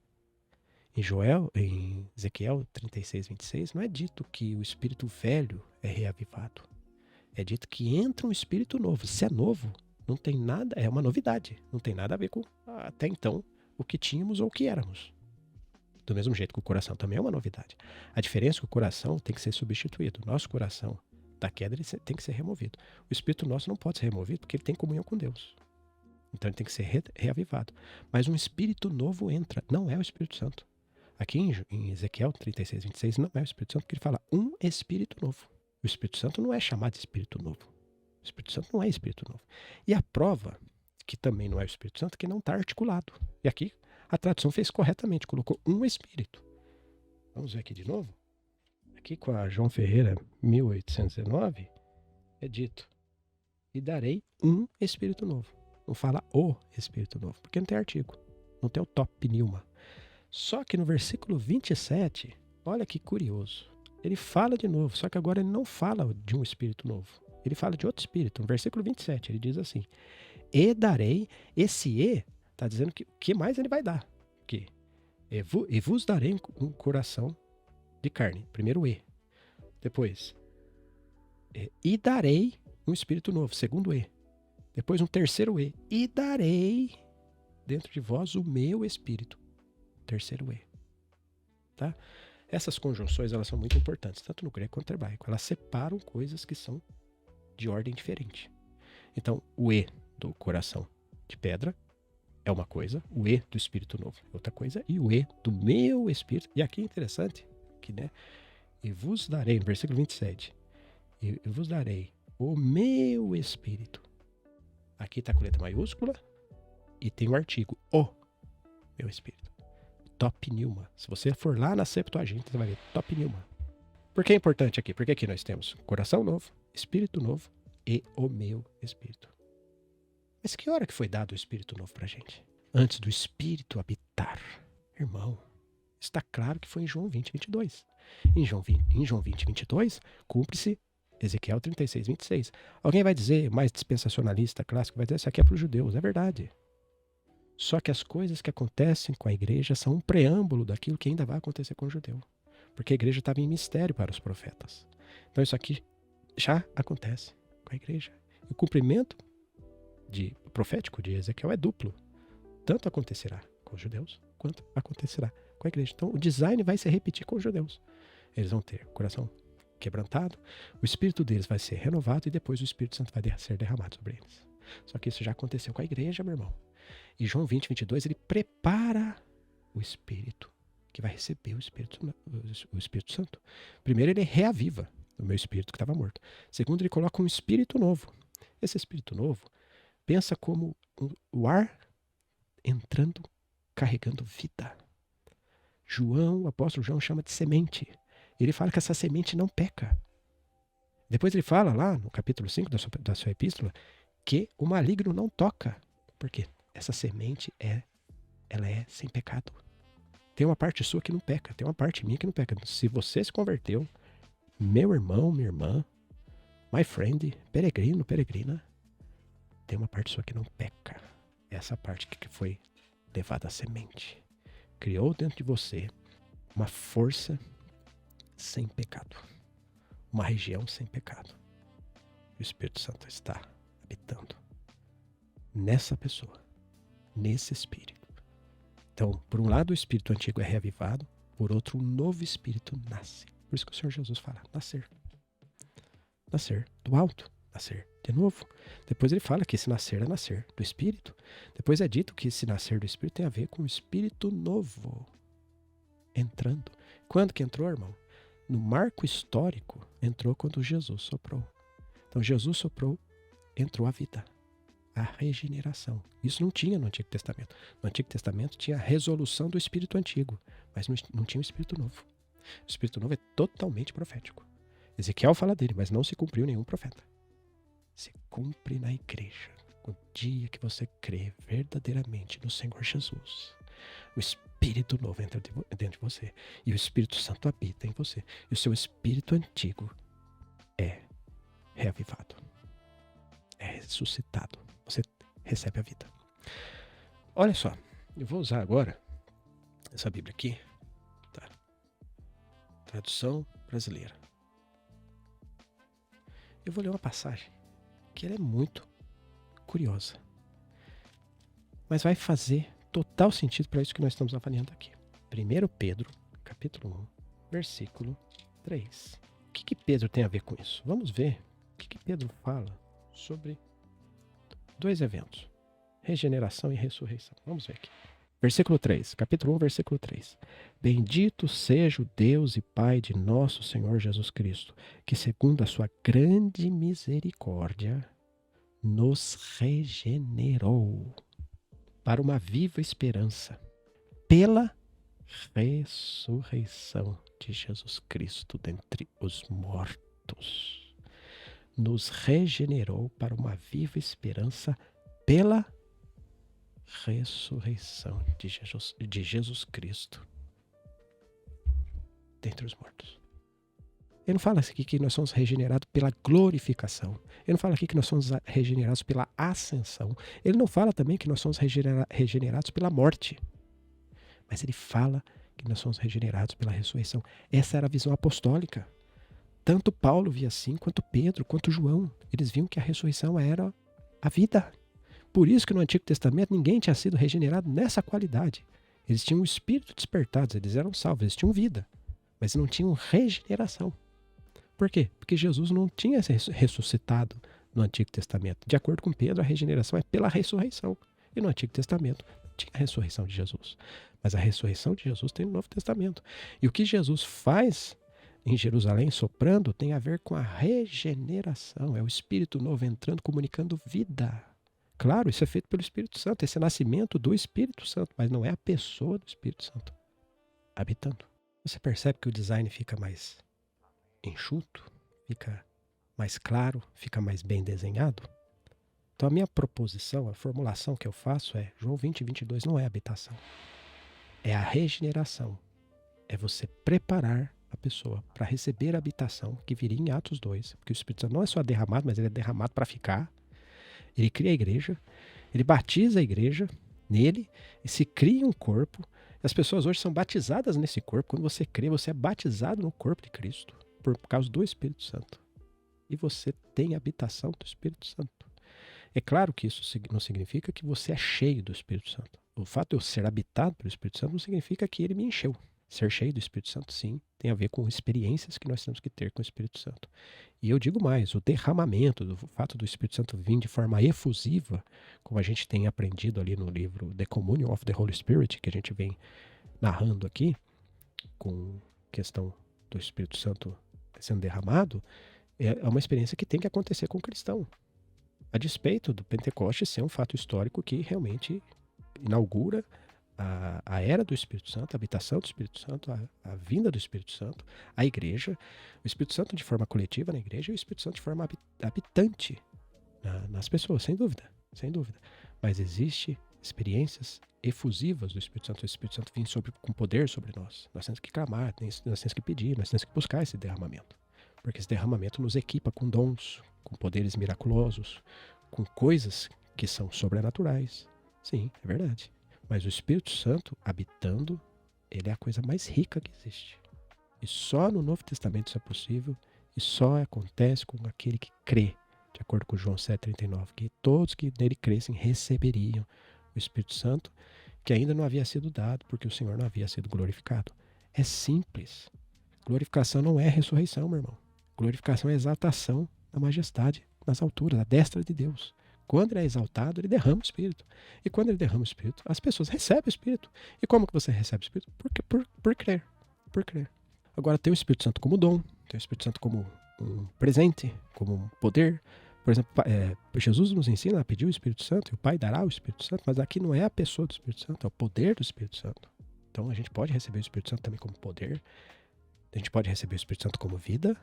Em Ezequiel 36, 26, não é dito que o espírito velho é reavivado. É dito que entra um espírito novo. Se é novo, não tem nada, é uma novidade. Não tem nada a ver com até então o que tínhamos ou o que éramos. Do mesmo jeito que o coração também é uma novidade. A diferença é que o coração tem que ser substituído. Nosso coração da queda ele tem que ser removido. O espírito nosso não pode ser removido porque ele tem comunhão com Deus. Então ele tem que ser reavivado. Mas um espírito novo entra. Não é o Espírito Santo. Aqui em Ezequiel 36, 26 não é o Espírito Santo porque ele fala um espírito novo. O Espírito Santo não é chamado de Espírito Novo. O Espírito Santo não é Espírito Novo. E a prova que também não é o Espírito Santo é que não está articulado. E aqui a tradução fez corretamente, colocou um Espírito. Vamos ver aqui de novo. Aqui com a João Ferreira, 1819, é dito: e darei um Espírito Novo. Não fala o Espírito Novo, porque não tem artigo. Não tem o top pneuma. Só que no versículo 27, olha que curioso. Ele fala de novo, só que agora ele não fala de um Espírito novo. Ele fala de outro Espírito. No versículo 27, ele diz assim: e darei, esse e está dizendo que mais ele vai dar. Que e vos darei um coração de carne. Primeiro e. Depois, e darei um Espírito novo. Segundo e. Depois um terceiro e darei dentro de vós o meu Espírito. Terceiro e. Tá? Essas conjunções elas são muito importantes, tanto no grego quanto no hebraico. Elas separam coisas que são de ordem diferente. Então, o e do coração de pedra é uma coisa, o e do Espírito Novo é outra coisa, e o e do meu Espírito. E aqui é interessante, que, né? E vos darei, no versículo 27, e vos darei o meu Espírito. Aqui está com letra maiúscula e tem o artigo, o meu Espírito. Top pneuma. Se você for lá na Septuaginta, você vai ver top pneuma. Por que é importante aqui? Porque aqui nós temos coração novo, Espírito novo e o meu Espírito. Mas que hora que foi dado o Espírito novo pra gente? Antes do Espírito habitar. Irmão, está claro que foi em João 20, 22. Em João 20, 22, cumpre-se Ezequiel 36, 26. Alguém vai dizer, mais dispensacionalista clássico, vai dizer, isso aqui é para os judeus. É verdade. Só que as coisas que acontecem com a igreja são um preâmbulo daquilo que ainda vai acontecer com o judeu. Porque a igreja estava em mistério para os profetas. Então isso aqui já acontece com a igreja. O cumprimento profético de Ezequiel é duplo. Tanto acontecerá com os judeus, quanto acontecerá com a igreja. Então o design vai se repetir com os judeus. Eles vão ter coração quebrantado, o espírito deles vai ser renovado e depois o Espírito Santo vai ser derramado sobre eles. Só que isso já aconteceu com a igreja, meu irmão. E João 20, 22, ele prepara o espírito que vai receber o Espírito Santo. Primeiro, ele reaviva o meu espírito que estava morto. Segundo, ele coloca um espírito novo. Esse espírito novo, pensa como o ar entrando, carregando vida. O apóstolo João chama de semente. Ele fala que essa semente não peca. Depois ele fala lá no capítulo 5 da sua epístola que o maligno não toca. Por quê? Essa semente ela é sem pecado. Tem uma parte sua que não peca, tem uma parte minha que não peca. Se você se converteu, meu irmão, minha irmã, my friend, peregrino, peregrina, tem uma parte sua que não peca. Essa parte que foi levada à semente. Criou dentro de você uma força sem pecado. Uma região sem pecado. O Espírito Santo está habitando nessa pessoa, nesse espírito. Então, por um lado, o espírito antigo é reavivado, por outro, um novo espírito nasce. Por isso que o Senhor Jesus fala, nascer. Nascer do alto, nascer de novo. Depois ele fala que esse nascer é nascer do espírito. Depois é dito que esse nascer do espírito tem a ver com o espírito novo entrando. Quando que entrou, irmão? No marco histórico, entrou quando Jesus soprou. Então, Jesus soprou, entrou a vida. A regeneração. Isso não tinha no Antigo Testamento. No Antigo Testamento tinha a resolução do Espírito Antigo, mas não tinha o Espírito Novo. O Espírito Novo é totalmente profético. Ezequiel fala dele, mas não se cumpriu nenhum profeta. Se cumpre na igreja, no dia que você crê verdadeiramente no Senhor Jesus. O Espírito Novo entra dentro de você e o Espírito Santo habita em você. E o seu Espírito Antigo é reavivado, é ressuscitado. Você recebe a vida. Olha só, eu vou usar agora essa Bíblia aqui, tá? Tradução brasileira. Eu vou ler uma passagem que ela é muito curiosa, mas vai fazer total sentido para isso que nós estamos avaliando aqui. 1 Pedro, capítulo 1, versículo 3. O que Pedro tem a ver com isso? Vamos ver o que Pedro fala sobre dois eventos, regeneração e ressurreição. Vamos ver aqui. Versículo 3, capítulo 1, versículo 3. Bendito seja o Deus e Pai de nosso Senhor Jesus Cristo, que segundo a sua grande misericórdia, nos regenerou para uma viva esperança, pela ressurreição de Jesus Cristo dentre os mortos. Nos regenerou para uma viva esperança pela ressurreição de Jesus Cristo dentre os mortos. Ele não fala aqui que nós somos regenerados pela glorificação. Ele não fala aqui que nós somos regenerados pela ascensão. Ele não fala também que nós somos regenerados pela morte. Mas ele fala que nós somos regenerados pela ressurreição. Essa era a visão apostólica. Tanto Paulo via assim, quanto Pedro, quanto João. Eles viam que a ressurreição era a vida. Por isso que no Antigo Testamento ninguém tinha sido regenerado nessa qualidade. Eles tinham o espírito despertado, eles eram salvos, eles tinham vida. Mas não tinham regeneração. Por quê? Porque Jesus não tinha ressuscitado no Antigo Testamento. De acordo com Pedro, a regeneração é pela ressurreição. E no Antigo Testamento tinha a ressurreição de Jesus. Mas a ressurreição de Jesus tem no Novo Testamento. E o que Jesus faz em Jerusalém, soprando, tem a ver com a regeneração. É o Espírito Novo entrando, comunicando vida. Claro, isso é feito pelo Espírito Santo. Esse é nascimento do Espírito Santo, mas não é a pessoa do Espírito Santo habitando. Você percebe que o design fica mais enxuto, fica mais claro, fica mais bem desenhado? Então a minha proposição, a formulação que eu faço é: João 20, 22 não é habitação. É a regeneração. É você preparar a pessoa para receber a habitação que viria em Atos 2. Porque o Espírito Santo não é só derramado, mas ele é derramado para ficar. Ele cria a igreja, ele batiza a igreja nele e se cria um corpo. As pessoas hoje são batizadas nesse corpo. Quando você crê, você é batizado no corpo de Cristo por causa do Espírito Santo. E você tem a habitação do Espírito Santo. É claro que isso não significa que você é cheio do Espírito Santo. O fato de eu ser habitado pelo Espírito Santo não significa que ele me encheu. Ser cheio do Espírito Santo, sim, tem a ver com experiências que nós temos que ter com o Espírito Santo. E eu digo mais, o derramamento, do fato do Espírito Santo vir de forma efusiva, como a gente tem aprendido ali no livro The Communion of the Holy Spirit, que a gente vem narrando aqui, com questão do Espírito Santo sendo derramado, é uma experiência que tem que acontecer com o cristão. A despeito do Pentecostes ser um fato histórico que realmente inaugura a era do Espírito Santo, a habitação do Espírito Santo, a vinda do Espírito Santo, a igreja, o Espírito Santo de forma coletiva na igreja e o Espírito Santo de forma habitante nas pessoas, sem dúvida, sem dúvida. Mas existe experiências efusivas do Espírito Santo. O Espírito Santo vem com poder sobre nós. Nós temos que clamar, nós temos que pedir, nós temos que buscar esse derramamento. Porque esse derramamento nos equipa com dons, com poderes miraculosos, com coisas que são sobrenaturais. Sim, é verdade. Mas o Espírito Santo habitando, ele é a coisa mais rica que existe. E só no Novo Testamento isso é possível, e só acontece com aquele que crê, de acordo com João 7,39, que todos que nele crescem receberiam o Espírito Santo, que ainda não havia sido dado, porque o Senhor não havia sido glorificado. É simples. Glorificação não é ressurreição, meu irmão. Glorificação é exaltação da majestade nas alturas, a destra de Deus. Quando ele é exaltado, ele derrama o Espírito. E quando ele derrama o Espírito, as pessoas recebem o Espírito. E como que você recebe o Espírito? Por crer. Por crer. Agora, tem o Espírito Santo como dom, tem o Espírito Santo como um presente, como um poder. Por exemplo, Jesus nos ensina a pedir o Espírito Santo, e o Pai dará o Espírito Santo, mas aqui não é a pessoa do Espírito Santo, é o poder do Espírito Santo. Então, a gente pode receber o Espírito Santo também como poder. A gente pode receber o Espírito Santo como vida.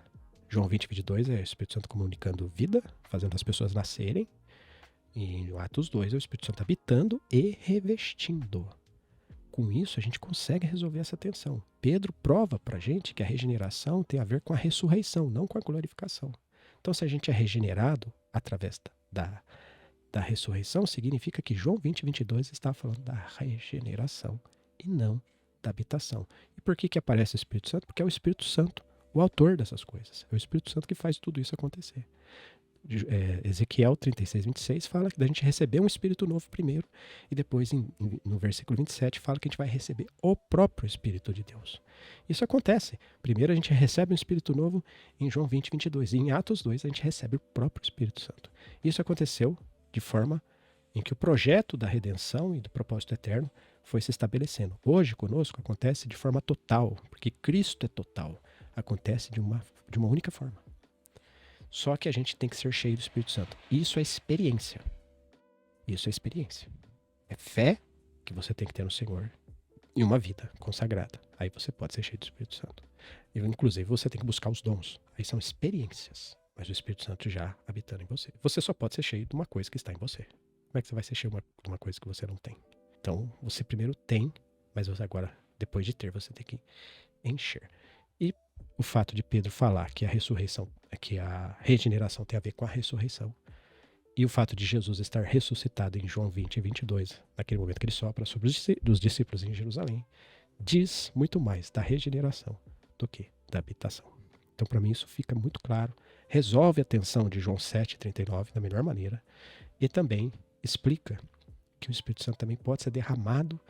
João 20:22 é o Espírito Santo comunicando vida, fazendo as pessoas nascerem. E no Atos 2 é o Espírito Santo habitando e revestindo. Com isso, a gente consegue resolver essa tensão. Pedro prova pra gente que a regeneração tem a ver com a ressurreição, não com a glorificação. Então, se a gente é regenerado através da ressurreição, significa que João 20:22 está falando da regeneração e não da habitação. E por que aparece o Espírito Santo? Porque é o Espírito Santo o autor dessas coisas. É o Espírito Santo que faz tudo isso acontecer. Ezequiel 36:26 fala que da gente receber um Espírito novo primeiro, e depois no versículo 27 fala que a gente vai receber o próprio Espírito de Deus. Isso acontece. Primeiro a gente recebe um Espírito novo em João 20:22, e em Atos 2 a gente recebe o próprio Espírito Santo. Isso aconteceu de forma em que o projeto da redenção e do propósito eterno foi se estabelecendo. Hoje conosco acontece de forma total, porque Cristo é total. Acontece de uma única forma. Só que a gente tem que ser cheio do Espírito Santo. Isso é experiência. Isso é experiência. É fé que você tem que ter no Senhor e uma vida consagrada. Aí você pode ser cheio do Espírito Santo. E, inclusive, você tem que buscar os dons. Aí são experiências. Mas o Espírito Santo já habitando em você. Você só pode ser cheio de uma coisa que está em você. Como é que você vai ser cheio de uma coisa que você não tem? Então, você primeiro tem, mas você agora, depois de ter, você tem que encher. E o fato de Pedro falar que a ressurreição, que a regeneração tem a ver com a ressurreição, e o fato de Jesus estar ressuscitado em João 20:22, naquele momento que ele sopra sobre os discípulos em Jerusalém, diz muito mais da regeneração do que da habitação. Então, para mim, isso fica muito claro, resolve a tensão de João 7:39 da melhor maneira, e também explica que o Espírito Santo também pode ser derramado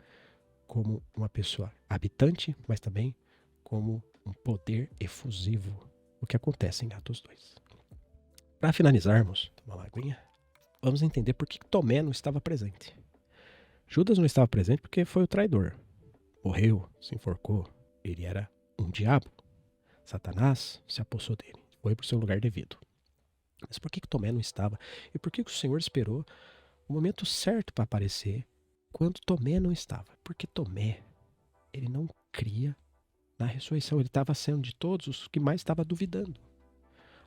como uma pessoa habitante, mas também como um poder efusivo, o que acontece em Atos 2. Para finalizarmos, tomar uma aguinha, vamos entender por que Tomé não estava presente. Judas não estava presente porque foi o traidor. Morreu, se enforcou, ele era um diabo. Satanás se apossou dele, foi para o seu lugar devido. Mas por que Tomé não estava? E por que o Senhor esperou o momento certo para aparecer quando Tomé não estava? Porque Tomé, ele não cria na ressurreição, ele estava sendo de todos os que mais estava duvidando.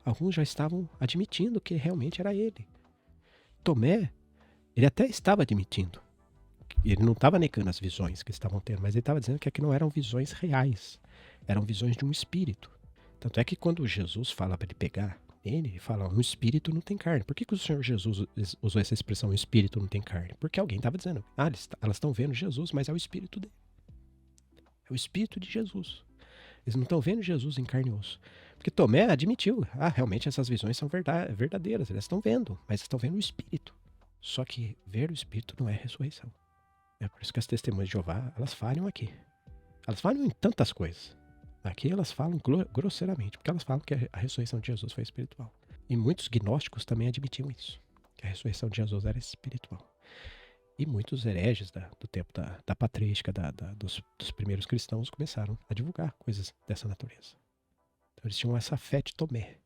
Alguns já estavam admitindo que realmente era ele. Tomé, ele até estava admitindo. Ele não estava negando as visões que estavam tendo, mas ele estava dizendo que aqui não eram visões reais. Eram visões de um espírito. Tanto é que quando Jesus fala para ele pegar ele fala, um espírito não tem carne. Por que o Senhor Jesus usou essa expressão, um espírito não tem carne? Porque alguém estava dizendo, elas estão vendo Jesus, mas é o espírito dele. É o espírito de Jesus. Eles não estão vendo Jesus em carne e osso. Porque Tomé admitiu, realmente essas visões são verdadeiras, eles estão vendo, mas estão vendo o espírito. Só que ver o espírito não é ressurreição. É por isso que as testemunhas de Jeová, elas falham aqui. Elas falam em tantas coisas. Aqui elas falam grosseiramente, porque elas falam que a ressurreição de Jesus foi espiritual. E muitos gnósticos também admitiam isso, que a ressurreição de Jesus era espiritual. E muitos hereges do tempo da patrística, dos primeiros cristãos, começaram a divulgar coisas dessa natureza. Então eles tinham essa fé de Tomé,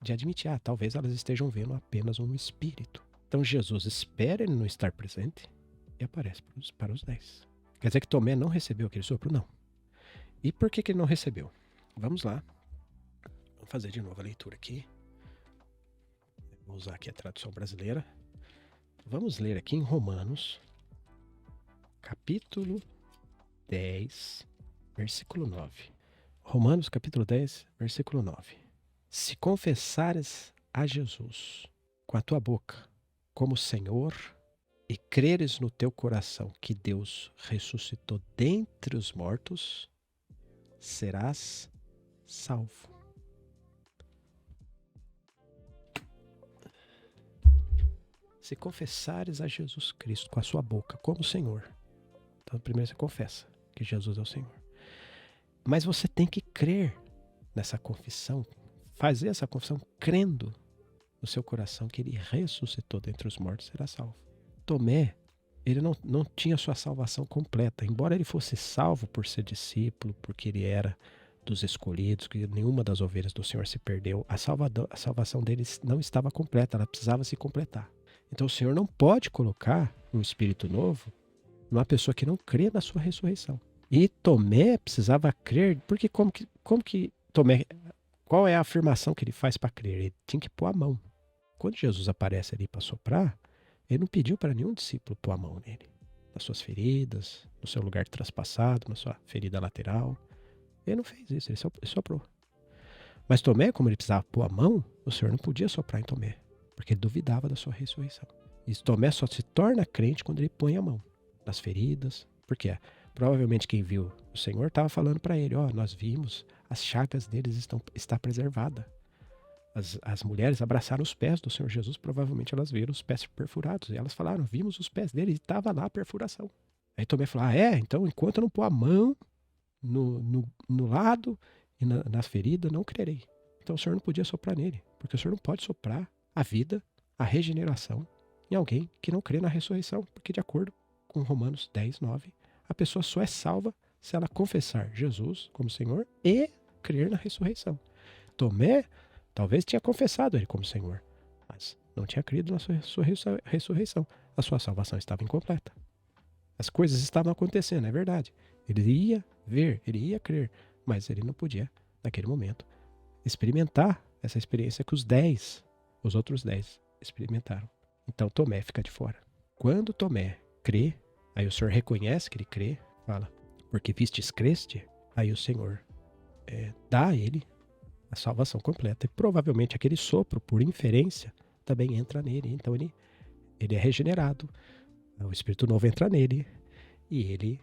de admitir, talvez elas estejam vendo apenas um espírito. Então Jesus espera ele não estar presente e aparece para os 10. Quer dizer que Tomé não recebeu aquele sopro? Não. E por que ele não recebeu? Vamos lá. Vamos fazer de novo a leitura aqui. Vou usar aqui a tradução brasileira. Vamos ler aqui em Romanos, capítulo 10, versículo 9. Romanos, capítulo 10, versículo 9. Se confessares a Jesus com a tua boca como Senhor e creres no teu coração que Deus ressuscitou dentre os mortos, serás salvo. Se confessares a Jesus Cristo com a sua boca como Senhor, então primeiro você confessa que Jesus é o Senhor. Mas você tem que crer nessa confissão, fazer essa confissão crendo no seu coração que ele ressuscitou dentre os mortos, será salvo. Tomé, ele não tinha sua salvação completa, embora ele fosse salvo por ser discípulo, porque ele era dos escolhidos, que nenhuma das ovelhas do Senhor se perdeu, a salvação dele não estava completa, ela precisava se completar. Então o Senhor não pode colocar um espírito novo numa pessoa que não crê na sua ressurreição. E Tomé precisava crer, porque como que Tomé, qual é a afirmação que ele faz para crer? Ele tinha que pôr a mão. Quando Jesus aparece ali para soprar, ele não pediu para nenhum discípulo pôr a mão nele, nas suas feridas, no seu lugar traspassado, na sua ferida lateral. Ele não fez isso, ele soprou. Mas Tomé, como ele precisava pôr a mão, o Senhor não podia soprar em Tomé, porque ele duvidava da sua ressurreição. E Tomé só se torna crente quando ele põe a mão nas feridas. Por quê? Provavelmente quem viu o Senhor estava falando para ele, nós vimos, as chagas deles está preservada. As mulheres abraçaram os pés do Senhor Jesus, provavelmente elas viram os pés perfurados. E elas falaram, vimos os pés dele e estava lá a perfuração. Aí Tomé falou, então enquanto eu não pôr a mão no lado e na ferida, não crerei. Então o Senhor não podia soprar nele, porque o Senhor não pode soprar a vida, a regeneração em alguém que não crê na ressurreição, porque de acordo com Romanos 10, 9, a pessoa só é salva se ela confessar Jesus como Senhor e crer na ressurreição. Tomé talvez tinha confessado ele como Senhor, mas não tinha crido na sua ressurreição. A sua salvação estava incompleta. As coisas estavam acontecendo, é verdade. Ele ia ver, ele ia crer, mas ele não podia, naquele momento, experimentar essa experiência que os outros 10 experimentaram. Então Tomé fica de fora. Quando Tomé crê, aí o Senhor reconhece que ele crê, fala, porque vistes creste, aí o Senhor dá a ele a salvação completa. E provavelmente aquele sopro, por inferência, também entra nele. Então ele é regenerado, o Espírito Novo entra nele e ele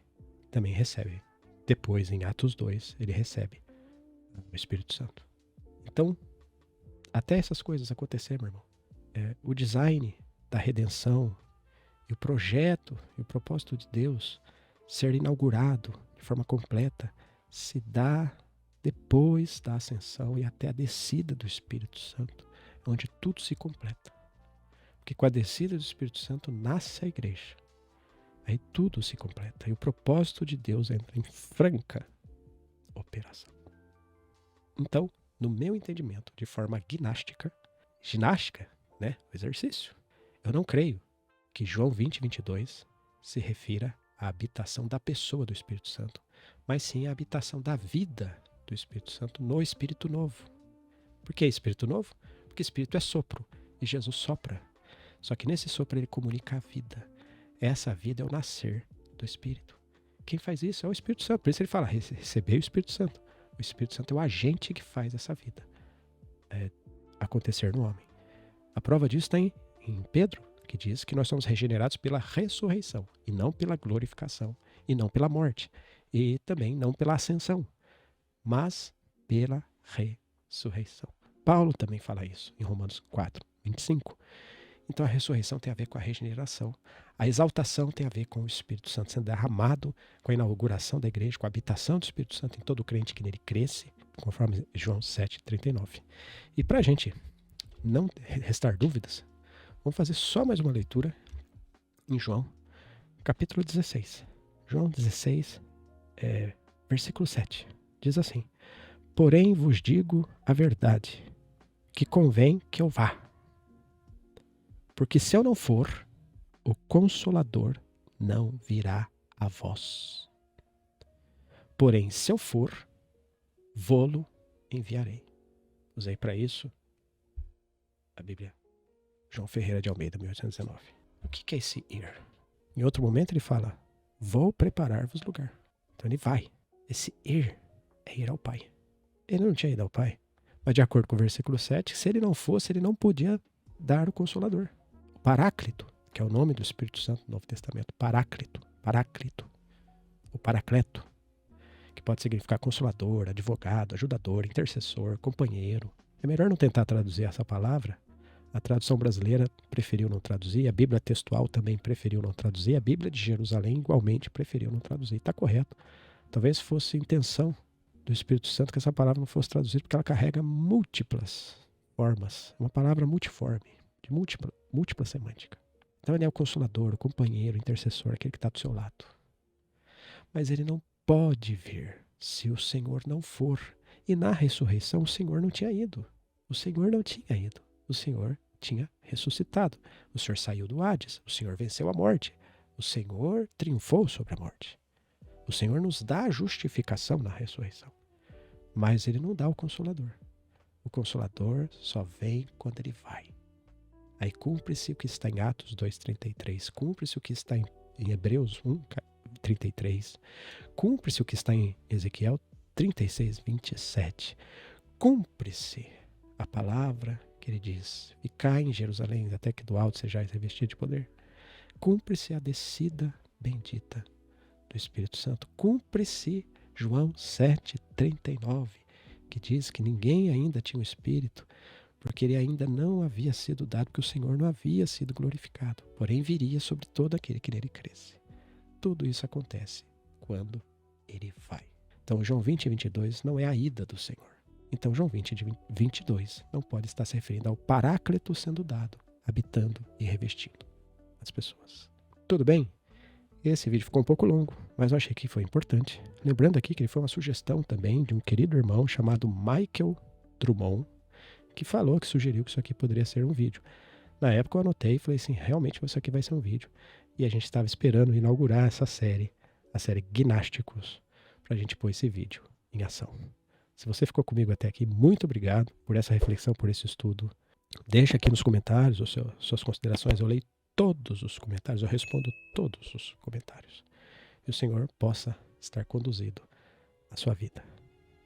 também recebe. Depois, em Atos 2, ele recebe o Espírito Santo. Então, até essas coisas acontecer, meu irmão, o design da redenção e o projeto e o propósito de Deus ser inaugurado de forma completa se dá depois da ascensão e até a descida do Espírito Santo, onde tudo se completa. Porque com a descida do Espírito Santo nasce a igreja. Aí tudo se completa. E o propósito de Deus entra em franca operação. Então, no meu entendimento, de forma ginástica, né, o exercício, eu não creio que João 20, 22 se refira à habitação da pessoa do Espírito Santo, mas sim à habitação da vida do Espírito Santo no Espírito Novo. Por que Espírito Novo? Porque Espírito é sopro e Jesus sopra. Só que nesse sopro ele comunica a vida. Essa vida é o nascer do Espírito. Quem faz isso é o Espírito Santo. Por isso ele fala, receber o Espírito Santo. O Espírito Santo é o agente que faz essa vida acontecer no homem. A prova disso está em Pedro, que diz que nós somos regenerados pela ressurreição, e não pela glorificação, e não pela morte, e também não pela ascensão, mas pela ressurreição. Paulo também fala isso em Romanos 4, 25. Então a ressurreição tem a ver com a regeneração. A exaltação tem a ver com o Espírito Santo sendo derramado, com a inauguração da igreja, com a habitação do Espírito Santo em todo crente que nele cresce, conforme João 7,39. E para a gente não restar dúvidas, vamos fazer só mais uma leitura em João, capítulo 16. João 16, versículo 7. Diz assim: porém vos digo a verdade, que convém que eu vá. Porque se eu não for, o Consolador não virá a vós. Porém, se eu for, vô-lo enviarei. Usei para isso a Bíblia João Ferreira de Almeida, 1819. O que é esse ir? Em outro momento ele fala, vou preparar-vos lugar. Então ele vai. Esse ir é ir ao Pai. Ele não tinha ido ao Pai. Mas de acordo com o versículo 7, se ele não fosse, ele não podia dar o Consolador. O Paráclito, que é o nome do Espírito Santo no Novo Testamento. Paráclito. O Paracleto, que pode significar consolador, advogado, ajudador, intercessor, companheiro. É melhor não tentar traduzir essa palavra. A tradução brasileira preferiu não traduzir, a Bíblia textual também preferiu não traduzir, a Bíblia de Jerusalém igualmente preferiu não traduzir. Está correto. Talvez fosse intenção do Espírito Santo que essa palavra não fosse traduzida, porque ela carrega múltiplas formas. Uma palavra multiforme, de múltipla semântica. Então ele é o consolador, o companheiro, o intercessor, aquele que está do seu lado. Mas ele não pode vir se o Senhor não for. E na ressurreição o Senhor não tinha ido. O Senhor não tinha ido. O Senhor tinha ressuscitado. O Senhor saiu do Hades. O Senhor venceu a morte. O Senhor triunfou sobre a morte. O Senhor nos dá a justificação na ressurreição. Mas ele não dá o Consolador. O Consolador só vem quando ele vai. Aí cumpre-se o que está em Atos 2,33. Cumpre-se o que está em Hebreus 1,33. Cumpre-se o que está em Ezequiel 36,27. Cumpre-se a palavra que ele diz: ficai em Jerusalém, até que do alto sejais revestido de poder. Cumpre-se a descida bendita do Espírito Santo. Cumpre-se João 7,39, que diz que ninguém ainda tinha o Espírito, porque ele ainda não havia sido dado, porque o Senhor não havia sido glorificado, porém viria sobre todo aquele que nele cresce. Tudo isso acontece quando ele vai. Então João 20,22 não é a ida do Senhor. Então João 20,22 não pode estar se referindo ao Paráclito sendo dado, habitando e revestindo as pessoas. Tudo bem? Esse vídeo ficou um pouco longo, mas eu achei que foi importante. Lembrando aqui que ele foi uma sugestão também de um querido irmão chamado Michael Drummond, que falou, que sugeriu que isso aqui poderia ser um vídeo. Na época eu anotei e falei assim, realmente isso aqui vai ser um vídeo. E a gente estava esperando inaugurar essa série, a série Gnásticos, para a gente pôr esse vídeo em ação. Se você ficou comigo até aqui, muito obrigado por essa reflexão, por esse estudo. Deixa aqui nos comentários suas considerações. Eu leio todos os comentários, eu respondo todos os comentários. E o Senhor possa estar conduzido a sua vida.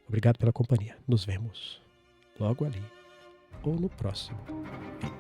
Obrigado pela companhia. Nos vemos logo ali ou no próximo vídeo.